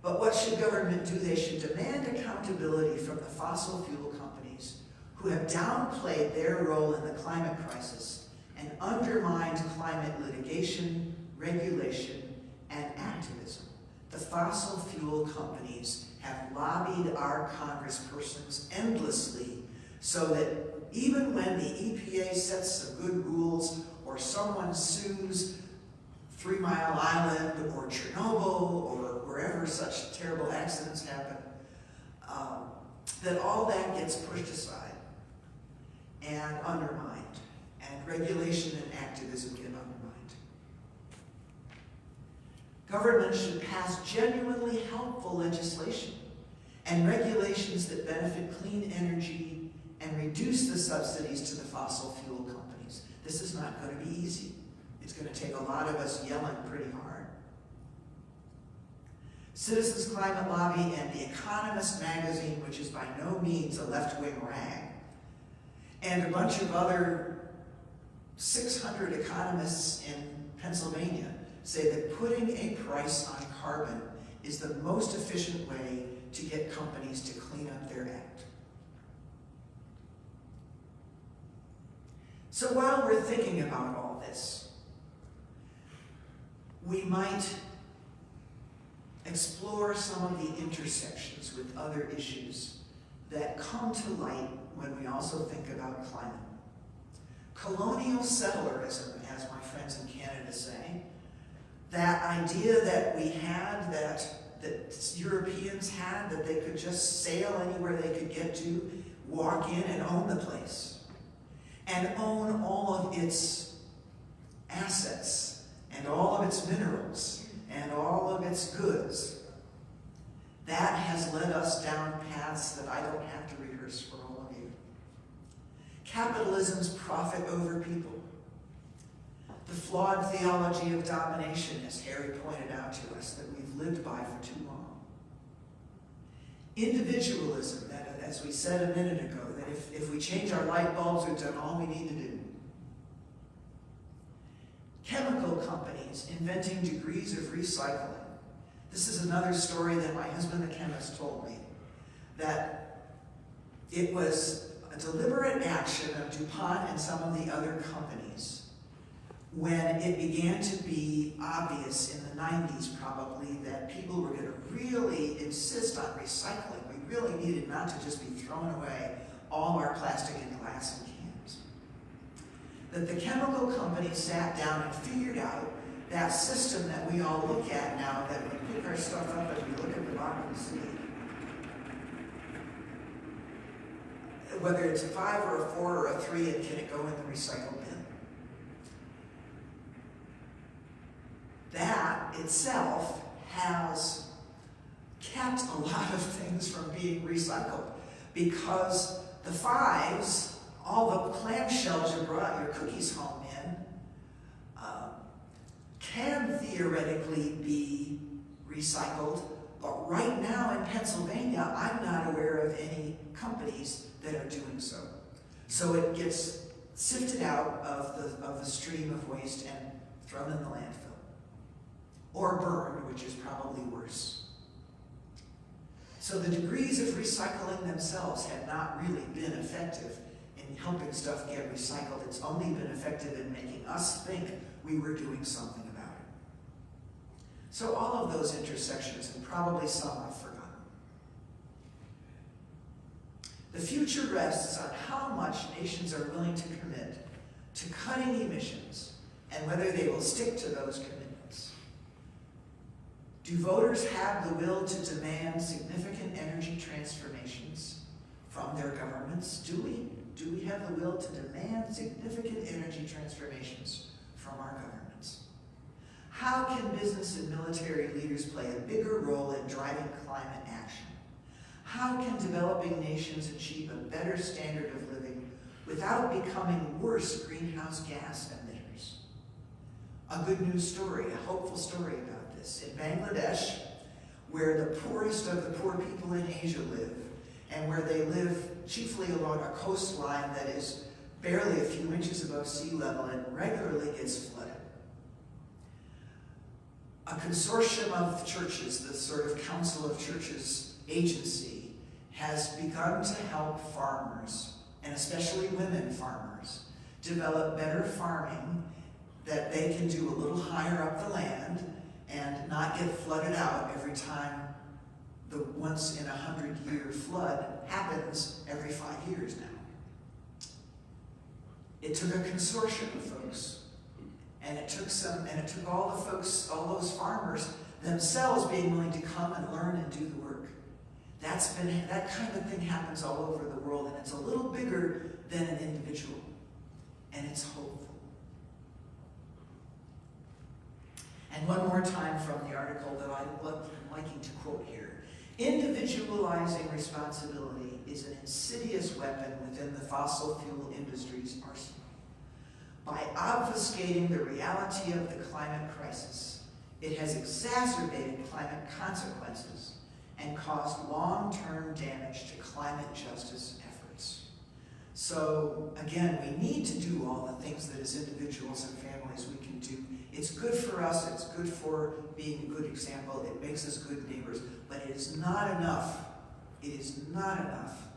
But what should government do? They should demand accountability from the fossil fuel companies who have downplayed their role in the climate crisis and undermined climate litigation, regulation, and activism. The fossil fuel companies have lobbied our congresspersons endlessly so that even when the EPA sets some good rules or someone sues 3 Mile Island or Chernobyl or wherever such terrible accidents happen, that all that gets pushed aside and undermined, and regulation and activism get undermined. Government should pass genuinely helpful legislation and regulations that benefit clean energy and reduce the subsidies to the fossil fuel companies. This is not going to be easy. It's going to take a lot of us yelling pretty hard. Citizens Climate Lobby and The Economist magazine, which is by no means a left-wing rag, and a bunch of other 600 economists in Pennsylvania say that putting a price on carbon is the most efficient way to get companies to clean up their act. So while we're thinking about all this, we might explore some of the intersections with other issues that come to light when we also think about climate. Colonial settlerism, as my friends in Canada say, that idea that we had, that Europeans had, that they could just sail anywhere they could get to, walk in and own the place, and own all of its assets, and all of its minerals, and all of its goods. That has led us down paths that I don't have to rehearse for all of you. Capitalism's profit over people. The flawed theology of domination, as Harry pointed out to us, that we've lived by for too long. Individualism, that, as we said a minute ago, that if we change our light bulbs, we've done all we need to do. Chemical companies inventing degrees of recycling. This is another story that my husband, the chemist, told me, that it was a deliberate action of DuPont and some of the other companies when it began to be obvious in the 90s probably that people were going to really insist on recycling. We really needed not to just be throwing away all our plastic and glass and cans. That the chemical companies sat down and figured out that system that we all look at now, that we pick our stuff up and we look at the bottom and see whether it's a 5 or a 4 or a 3 and can it go in the recycle bin. That itself has kept a lot of things from being recycled because the 5s, all the clamshells you brought your cookies home in, can theoretically be recycled, but right now in Pennsylvania, California, I'm not aware of any companies that are doing so. So it gets sifted out of the stream of waste and thrown in the landfill. Or burned, which is probably worse. So the degrees of recycling themselves have not really been effective in helping stuff get recycled. It's only been effective in making us think we were doing something about it. So all of those intersections, and probably some I've forgotten. The future rests on how much nations are willing to commit to cutting emissions and whether they will stick to those commitments. Do voters have the will to demand significant energy transformations from their governments? Do we? Do we have the will to demand significant energy transformations from our governments? How can business and military leaders play a bigger role in driving climate action? How can developing nations achieve a better standard of living without becoming worse greenhouse gas emitters? A good news story, a hopeful story about this. In Bangladesh, where the poorest of the poor people in Asia live, and where they live chiefly along a coastline that is barely a few inches above sea level and regularly gets flooded. A consortium of churches, the sort of Council of Churches agency, has begun to help farmers, and especially women farmers, develop better farming that they can do a little higher up the land and not get flooded out every time the once in 100-year flood happens every 5 years now. It took a consortium of folks, and it took all the folks, all those farmers themselves being willing to come and learn and do the work. That kind of thing happens all over the world, and it's a little bigger than an individual, and it's hopeful. And one more time from the article that I'm liking to quote here. Individualizing responsibility is an insidious weapon within the fossil fuel industry's arsenal. By obfuscating the reality of the climate crisis, it has exacerbated climate consequences and caused long-term damage to climate justice efforts. So again, we need to do all the things that as individuals and families we can do. It's good for us, it's good for being a good example, it makes us good neighbors, but it is not enough. It is not enough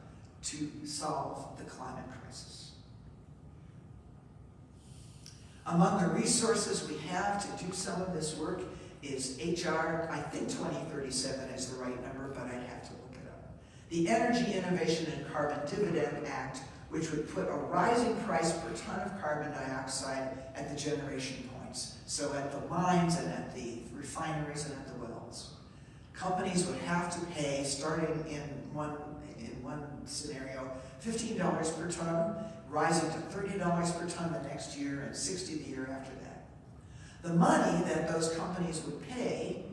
to solve the climate crisis. Among the resources we have to do some of this work is HR, I think 2037 is the right number, but I'd have to look it up. The Energy Innovation and Carbon Dividend Act, which would put a rising price per ton of carbon dioxide at the generation points, so at the mines and at the refineries and at the wells. Companies would have to pay, starting in one scenario, $15 per ton, rising to $30 per ton the next year and $60 the year after that. The money that those companies would pay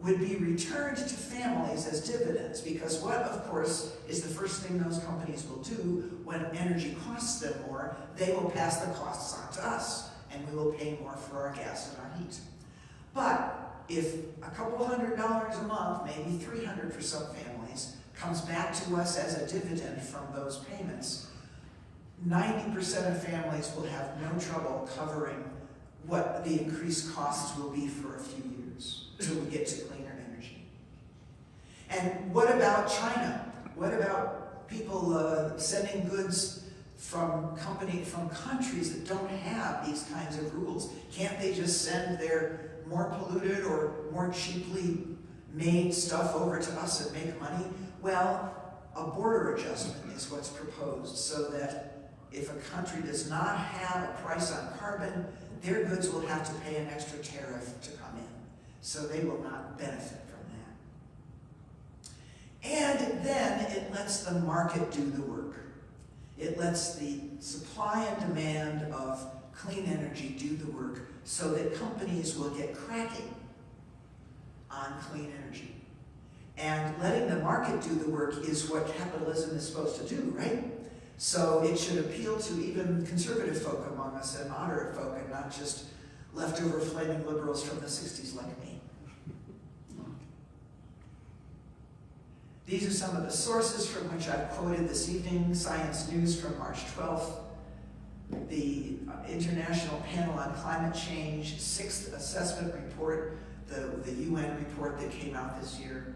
would be returned to families as dividends, because what, of course, is the first thing those companies will do when energy costs them more? They will pass the costs on to us, and we will pay more for our gas and our heat. But if a couple $100 a month, maybe $300 for some families, comes back to us as a dividend from those payments, 90% of families will have no trouble covering what the increased costs will be for a few years until we get to cleaner energy. And what about China? What about people sending goods from countries that don't have these kinds of rules? Can't they just send their more polluted or more cheaply made stuff over to us and make money? Well, a border adjustment is what's proposed, so that if a country does not have a price on carbon, their goods will have to pay an extra tariff to come in. So they will not benefit from that. And then it lets the market do the work. It lets the supply and demand of clean energy do the work so that companies will get cracking on clean energy. And letting the market do the work is what capitalism is supposed to do, right? So it should appeal to even conservative folk among us and moderate folk, and not just leftover flaming liberals from the 60s like me. These are some of the sources from which I've quoted this evening. Science News from March 12th. The International Panel on Climate Change 6th Assessment Report, the UN report that came out this year.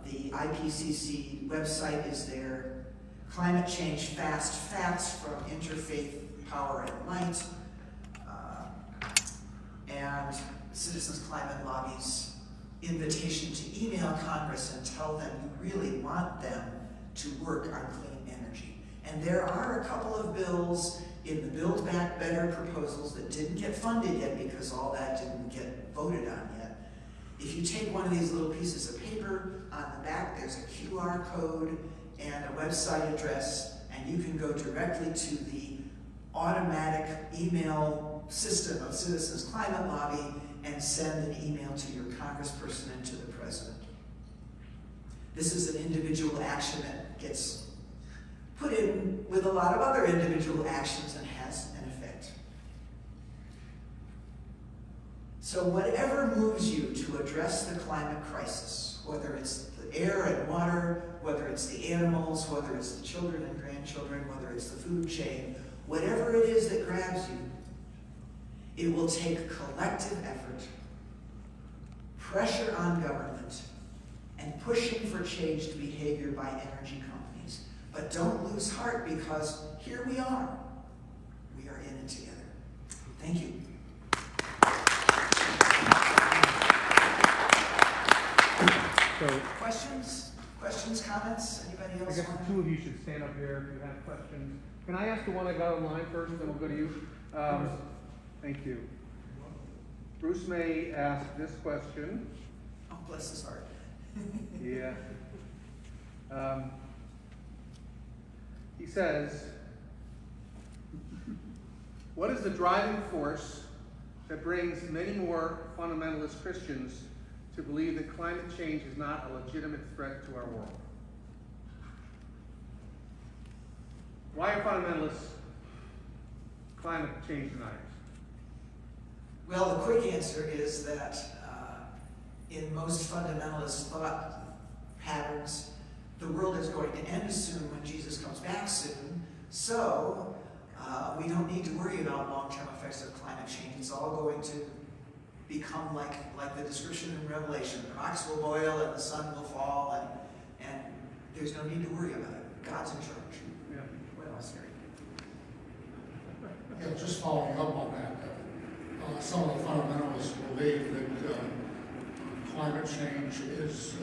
The IPCC website is there. Climate Change Fast Facts from Interfaith Power at Night. And Citizens Climate Lobby's invitation to email Congress and tell them you really want them to work on clean energy. And there are a couple of bills in the Build Back Better proposals that didn't get funded yet because all that didn't get voted on yet. If you take one of these little pieces of paper, on the back there's a QR code and a website address, and you can go directly to the automatic email system of Citizens Climate Lobby and send an email to your congressperson and to the president. This is an individual action that gets put in with a lot of other individual actions and has an effect. So whatever moves you to address the climate crisis, whether it's the air and water, whether it's the animals, whether it's the children and grandchildren, whether it's the food chain, whatever it is that grabs you, it will take collective effort, pressure on government, and pushing for changed behavior by energy companies. But don't lose heart, because here we are. We are in it together. Thank you. So Questions? Questions, comments? Anybody I else guess want the two of you should stand up here if you have questions. Can I ask the one I got online first, and then we'll go to you? Thank you. Bruce May asked this question. Oh, bless his heart. Yeah. He says, what is the driving force that brings many more fundamentalist Christians to believe that climate change is not a legitimate threat to our world? Why are fundamentalists climate change deniers? Well, the quick answer is that in most fundamentalist thought patterns, the world is going to end soon when Jesus comes back soon. So we don't need to worry about long-term effects of climate change. It's all going to become like the description in Revelation. The rocks will boil and the sun will fall, and there's no need to worry about it. God's in charge. Yeah. What else, Harry? Yeah, just following up on that, some of the fundamentalists believe that climate change is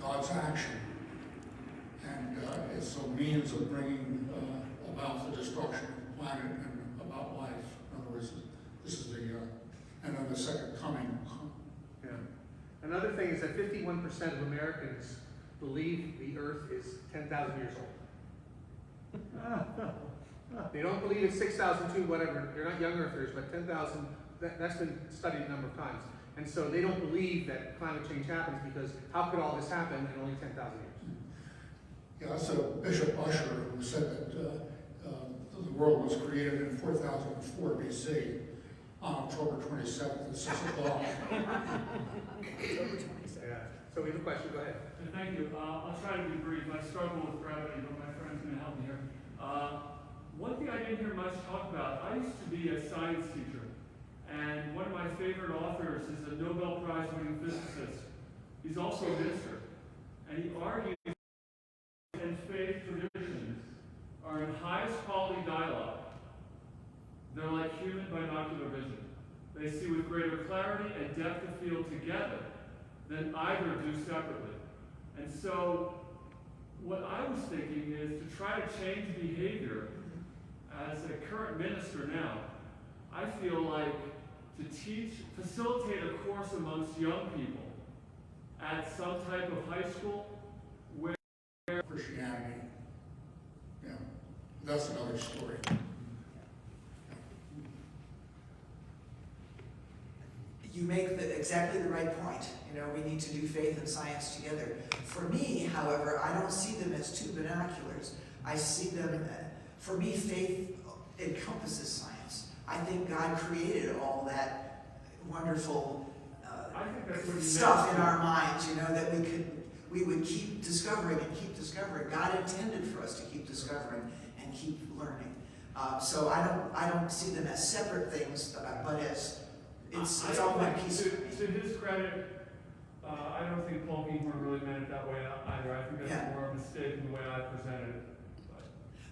God's action, and it's a means of bringing about the destruction of the planet and about life. In other words, this is and then the second coming. Yeah. Another thing is that 51% of Americans believe the Earth is 10,000 years old. They don't believe it's 6,002, whatever. They're not young Earthers, but 10,000, that's been studied a number of times. And so they don't believe that climate change happens because how could all this happen in only 10,000 years? Yeah, that's Bishop Ussher, who said that the world was created in 4004 BC on October 27th at 6 o'clock. Yeah. So we have a question. Go ahead. Thank you. I'll try to be brief. I struggle with gravity, but my friend's going to help me here. One thing I didn't hear much talk about, I used to be a science teacher, and one of my favorite authors is a Nobel Prize winning physicist. He's also a minister, and he argues and faith traditions are in highest quality dialogue. They're like human binocular vision. They see with greater clarity and depth of field together than either do separately. And so what I was thinking is to try to change behavior as a current minister now, I feel like to facilitate a course amongst young people at some type of high school where Christianity. Yeah, that's another story. You make exactly the right point. You know, we need to do faith and science together. For me, however, I don't see them as two binoculars. I see them, for me, faith encompasses science. I think God created all that wonderful I think that's what you stuff meant. in our minds, you know, that we would keep discovering and keep discovering. God intended for us to keep discovering and keep learning. So I don't see them as separate things, but as it's all one piece. To his credit, I don't think Paul Kinghorn really meant it that way either. I think that's Yeah. more of a mistake in the way I presented it.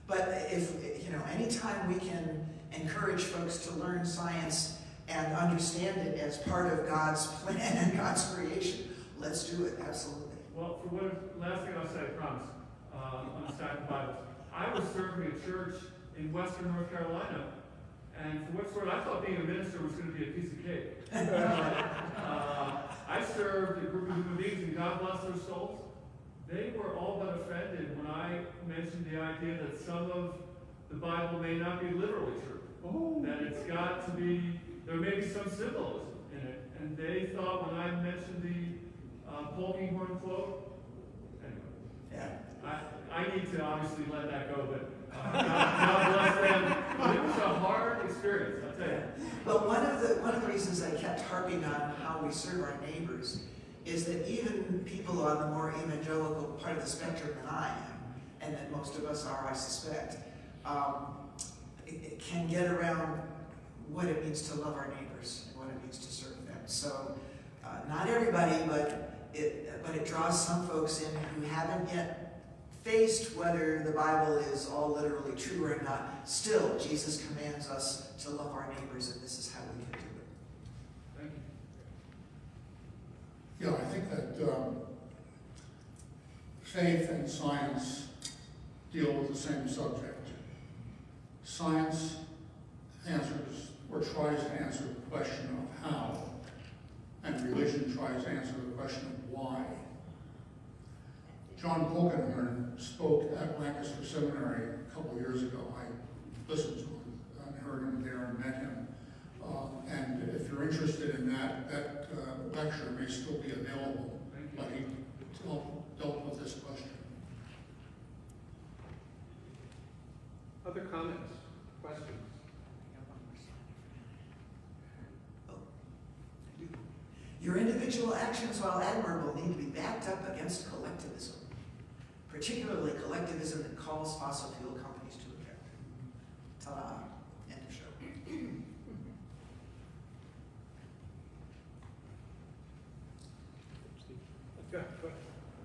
But if, you know, anytime we can encourage folks to learn science and understand it as part of God's plan and God's creation, let's do it, absolutely. Well, for what, last thing I'll say, I promise, on the stack of Bibles. I was serving a church in Western North Carolina, and for what sort, I thought being a minister was going to be a piece of cake. I served a group of human beings, and God bless their souls. They were all but offended when I mentioned the idea that some of the Bible may not be literally true. That it's got to be, there may be some symbolism in it. And they thought when I mentioned the Paul Kinghorn quote, anyway, Yeah. I need to obviously let that go, but God bless them. But it was a hard experience, I'll tell you. But one of the reasons I kept harping on how we serve our neighbors is that even people on the more evangelical part of the spectrum than I am, and that most of us are, I suspect, it can get around what it means to love our neighbors and what it means to serve them. So, not everybody, but it draws some folks in who haven't yet faced whether the Bible is all literally true or not. Still, Jesus commands us to love our neighbors, and this is how we can do it. Thank you. Yeah, I think that faith and science deal with the same subject. Science answers or tries to answer the question of how, and religion tries to answer the question of why. John Polkinghorne spoke at Lancaster Seminary a couple of years ago. I listened to him and heard him there and met him. And if you're interested in that lecture may still be available, Thank you. but he dealt with this question. Other comments, questions? Your individual actions, while admirable, need to be backed up against collectivism, particularly collectivism that calls fossil fuel companies to account. Ta-da. End of show. Good.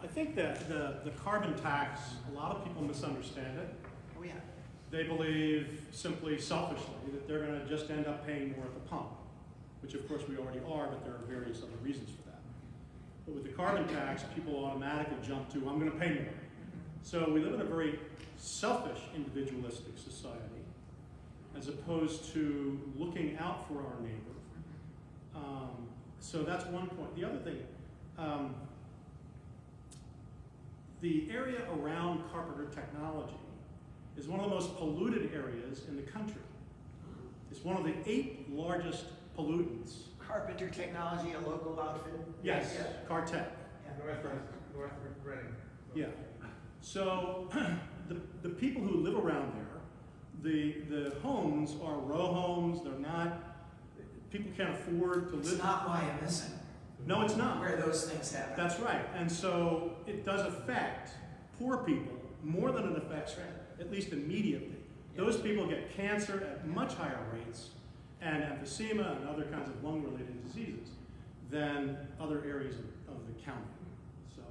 I think that the carbon tax, a lot of people misunderstand it. Oh, yeah. They believe simply selfishly that they're going to just end up paying more at the pump, which of course we already are, but there are various other reasons for that. But with the carbon tax, people automatically jump to, I'm going to pay more. So we live in a very selfish, individualistic society, as opposed to looking out for our neighbor. So that's one point. The other thing, the area around Carpenter Technology is one of the most polluted areas in the country. It's one of the 8 largest pollutants. Carpenter Technology, a local outfit? Yes, Yeah. Cartech. North Reading. Yeah. So the people who live around there, the homes are row homes. They're not. People can't afford to It's live. not YMSN, No, it's not. where those things happen. That's right. And so it does affect poor people more than it affects, at least immediately. Those people get cancer at much higher rates and emphysema and other kinds of lung-related diseases than other areas of the county. So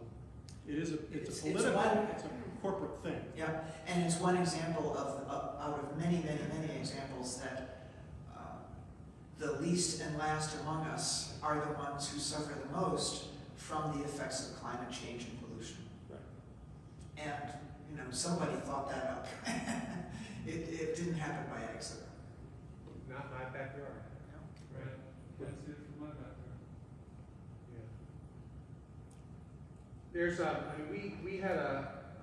it's a political, it's a corporate thing. Yeah, and it's one example out of many, many, many examples that the least and last among us are the ones who suffer the most from the effects of climate change and pollution. Right. And, you know, somebody thought that up. It didn't happen by accident. Not my backyard. Right. That's it for my background. Yeah. There's we had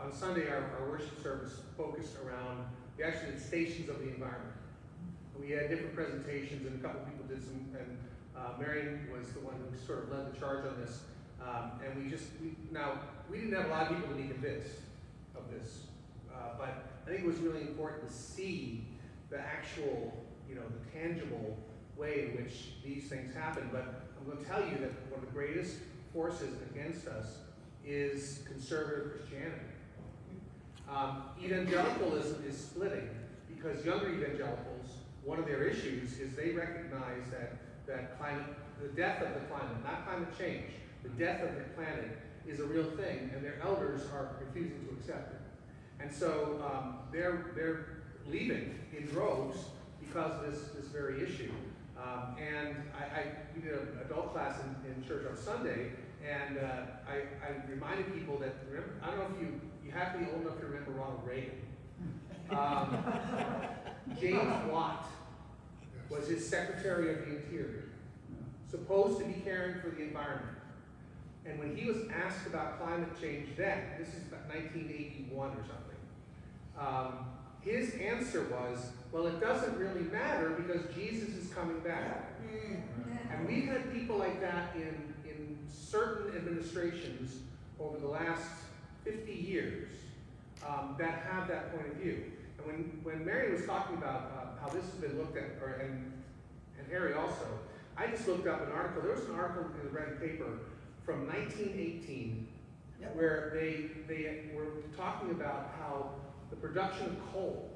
on Sunday our worship service focused around, we actually did stations of the environment. We had different presentations and a couple people did some, and Marion was the one who sort of led the charge on this. And we didn't have a lot of people to be convinced of this, but I think it was really important to see the actual, the tangible way in which these things happen. But I'm going to tell you that one of the greatest forces against us is conservative Christianity. Evangelicalism is splitting because younger evangelicals, one of their issues is they recognize that climate, the death of the climate, not climate change, the death of the planet is a real thing, and their elders are refusing to accept it. And so they're leaving in droves because of this very issue. And we did an adult class in church on Sunday, and I reminded people that, remember, I don't know if you have to be old enough to remember Ronald Reagan. James Watt was his Secretary of the Interior, supposed to be caring for the environment. And when he was asked about climate change then, this is about 1981 or something, his answer was, well, it doesn't really matter because Jesus is coming back. And we've had people like that in certain administrations over the last 50 years that have that point of view. And when Mary was talking about how this has been looked at, and Harry also, I just looked up an article. There was an article in the Red Paper from 1918 where they were talking about how the production of coal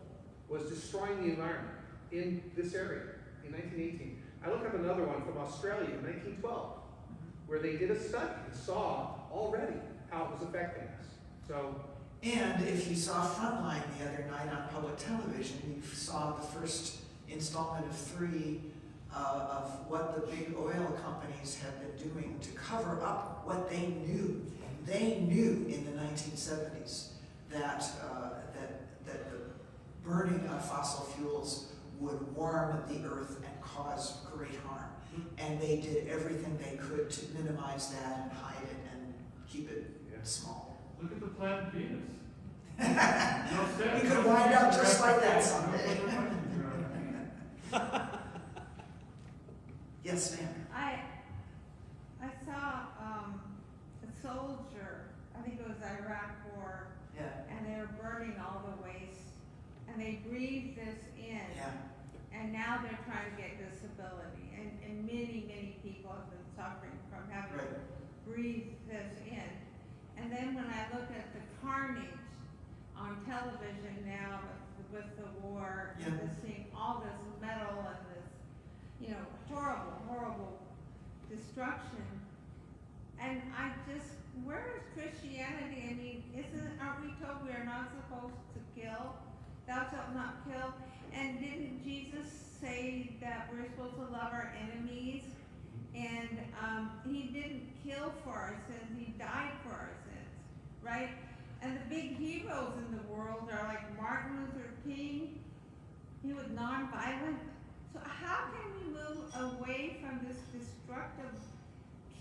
was destroying the environment in this area in 1918. I looked up another one from Australia in 1912 where they did a study and saw already how it was affecting us. So, And if you saw Frontline the other night on public television, you saw the first installment of 3 of what the big oil companies have been doing to cover up what they knew. They knew in the 1970s that the burning of fossil fuels would warm the earth and cause great harm. And they did everything they could to minimize that and hide it and keep it small. Look at the planet Venus. We could wind up just like that someday. Yes, ma'am. I saw a soldier, I think it was Iraq War, Yeah. and they were burning all the waste, and they breathed this in, Yeah. and now they're trying to get disability, and many people have been suffering from having to breathe this in. And then when I look at the carnage on television now with the war, Yeah. and seeing all this metal and this, horrible destruction. And I just, where is Christianity? I mean, aren't we told we are not supposed to kill? Thou shalt not kill. And didn't Jesus say that we're supposed to love our enemies? And he didn't kill for our sins, he died for our sins, right? And the big heroes in the world are like Martin Luther King. He was nonviolent. So how can we move away from this destructive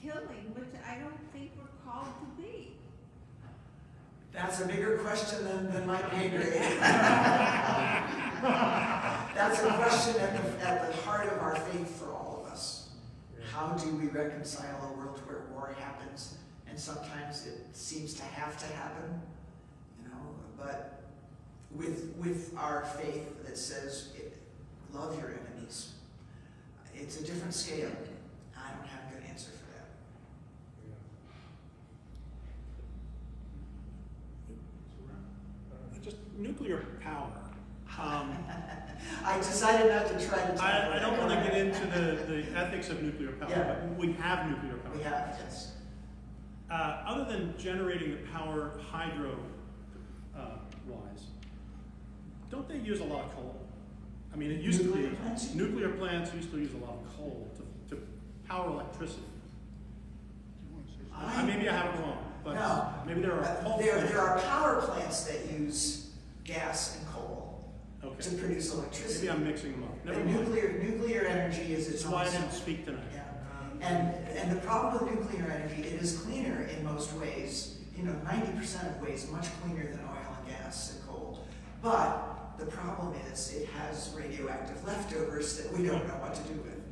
killing, which I don't think we're called to be? That's a bigger question than my pay grade. That's a question at the heart of our faith for all of us. How do we reconcile a world where war happens, and sometimes it seems to have to happen, but with our faith that says, love your enemies. It's a different scale. I don't have a good answer for that. Just nuclear power. I decided not to try to. I don't want to get into the ethics of nuclear power, but we have nuclear power. We have, yes. Other than generating the power hydro wise, don't they use a lot of coal? I mean, it used to be, nuclear plants used to use a lot of coal to power electricity. Maybe I have it wrong, but no. Maybe there are coal There are power plants that use gas and coal to Okay, produce electricity. maybe I'm mixing them up. Never But mind. nuclear energy is its That's own. why I didn't speak tonight. Yeah. And the problem with nuclear energy, it is cleaner in most ways. 90% of ways much cleaner than oil and gas and coal. But the problem is it has radioactive leftovers that we don't know what to do with.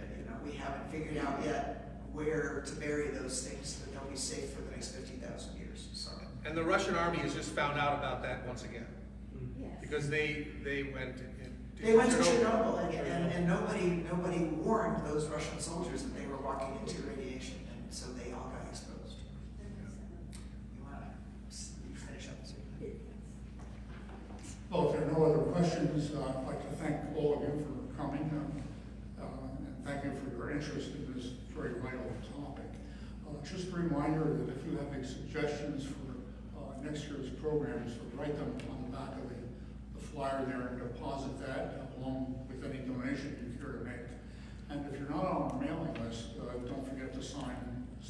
And, we haven't figured out yet where to bury those things that they'll be safe for the next 50,000 years. So. And the Russian army has just found out about that once again. Yes. Because they went They went to Chernobyl and nobody warned those Russian soldiers that they were walking into radiation, and so they all got exposed. You wanna finish up? Well, if there are no other questions, I'd like to thank all of you for coming, and thank you for your interest in this very vital topic. Just a reminder that if you have any suggestions for next year's programs, write them on the back of the flyer there and deposit that along with any donation you care to make. And if you're not on the mailing list, don't forget to sign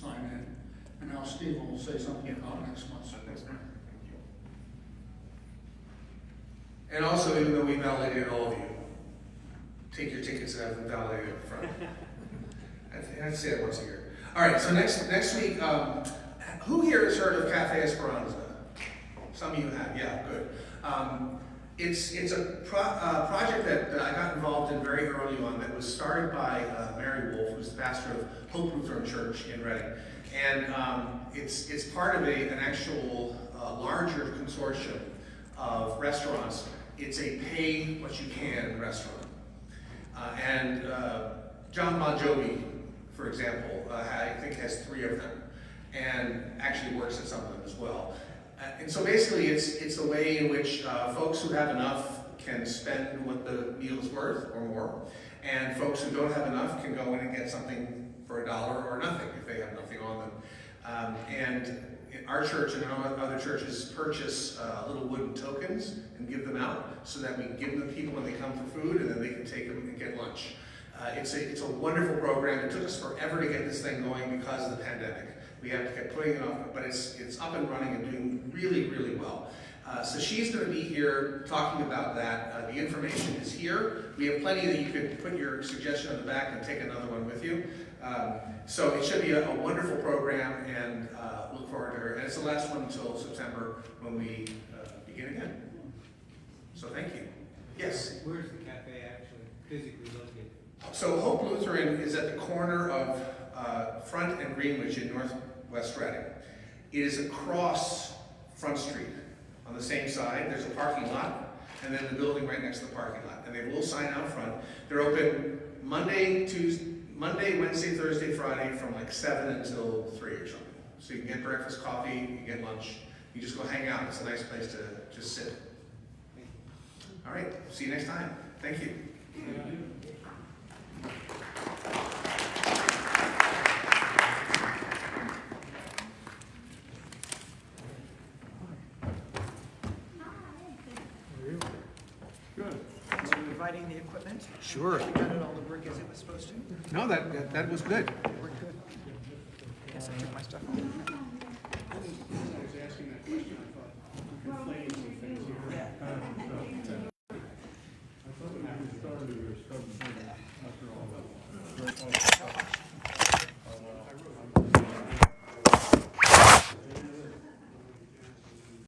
in. And now Steve will say something about next month's program. And also, even though we validated all of you, take your tickets and have them validated up front. I say that once a year. All right, so next week, who here has heard of Cafe Esperanza? Some of you have, yeah, good. It's a project that I got involved in very early on that was started by Mary Wolf, who's the pastor of Hope Lutheran Church in Reading. And it's part of an actual larger consortium of restaurants. It's a pay what you can restaurant. And John Bon Jovi, for example, I think has 3 of them, and actually works at some of them as well. And so basically it's a way in which folks who have enough can spend what the meal is worth or more, and folks who don't have enough can go in and get something for $1 or nothing if they have nothing on them. And our church and other churches purchase little wooden tokens and give them out so that we give them to people when they come for food, and then they can take them and get lunch. It's a wonderful program. It took us forever to get this thing going because of the pandemic. We have to keep putting it off, but it's up and running and doing really, really well. So she's going to be here talking about that. The information is here. We have plenty that you could put your suggestion on the back and take another one with you. So it should be a wonderful program, and look forward to her. And it's the last one until September when we begin again. So thank you. Yes? Where's the cafe actually physically located? So Hope Lutheran is at the corner of Front and Greenwich in Northwest Reading. It is across Front Street on the same side. There's a parking lot, and then the building right next to the parking lot. And they have a little sign out front. They're open Monday, Wednesday, Thursday, Friday from like 7 until 3 or something. So you can get breakfast, coffee, you can get lunch. You just go hang out. It's a nice place to just sit. All right, see you next time. Thank you. Providing the equipment? Sure. We got it all to work as it was supposed to? No, that was good. Worked good. Guess I took my stuff home.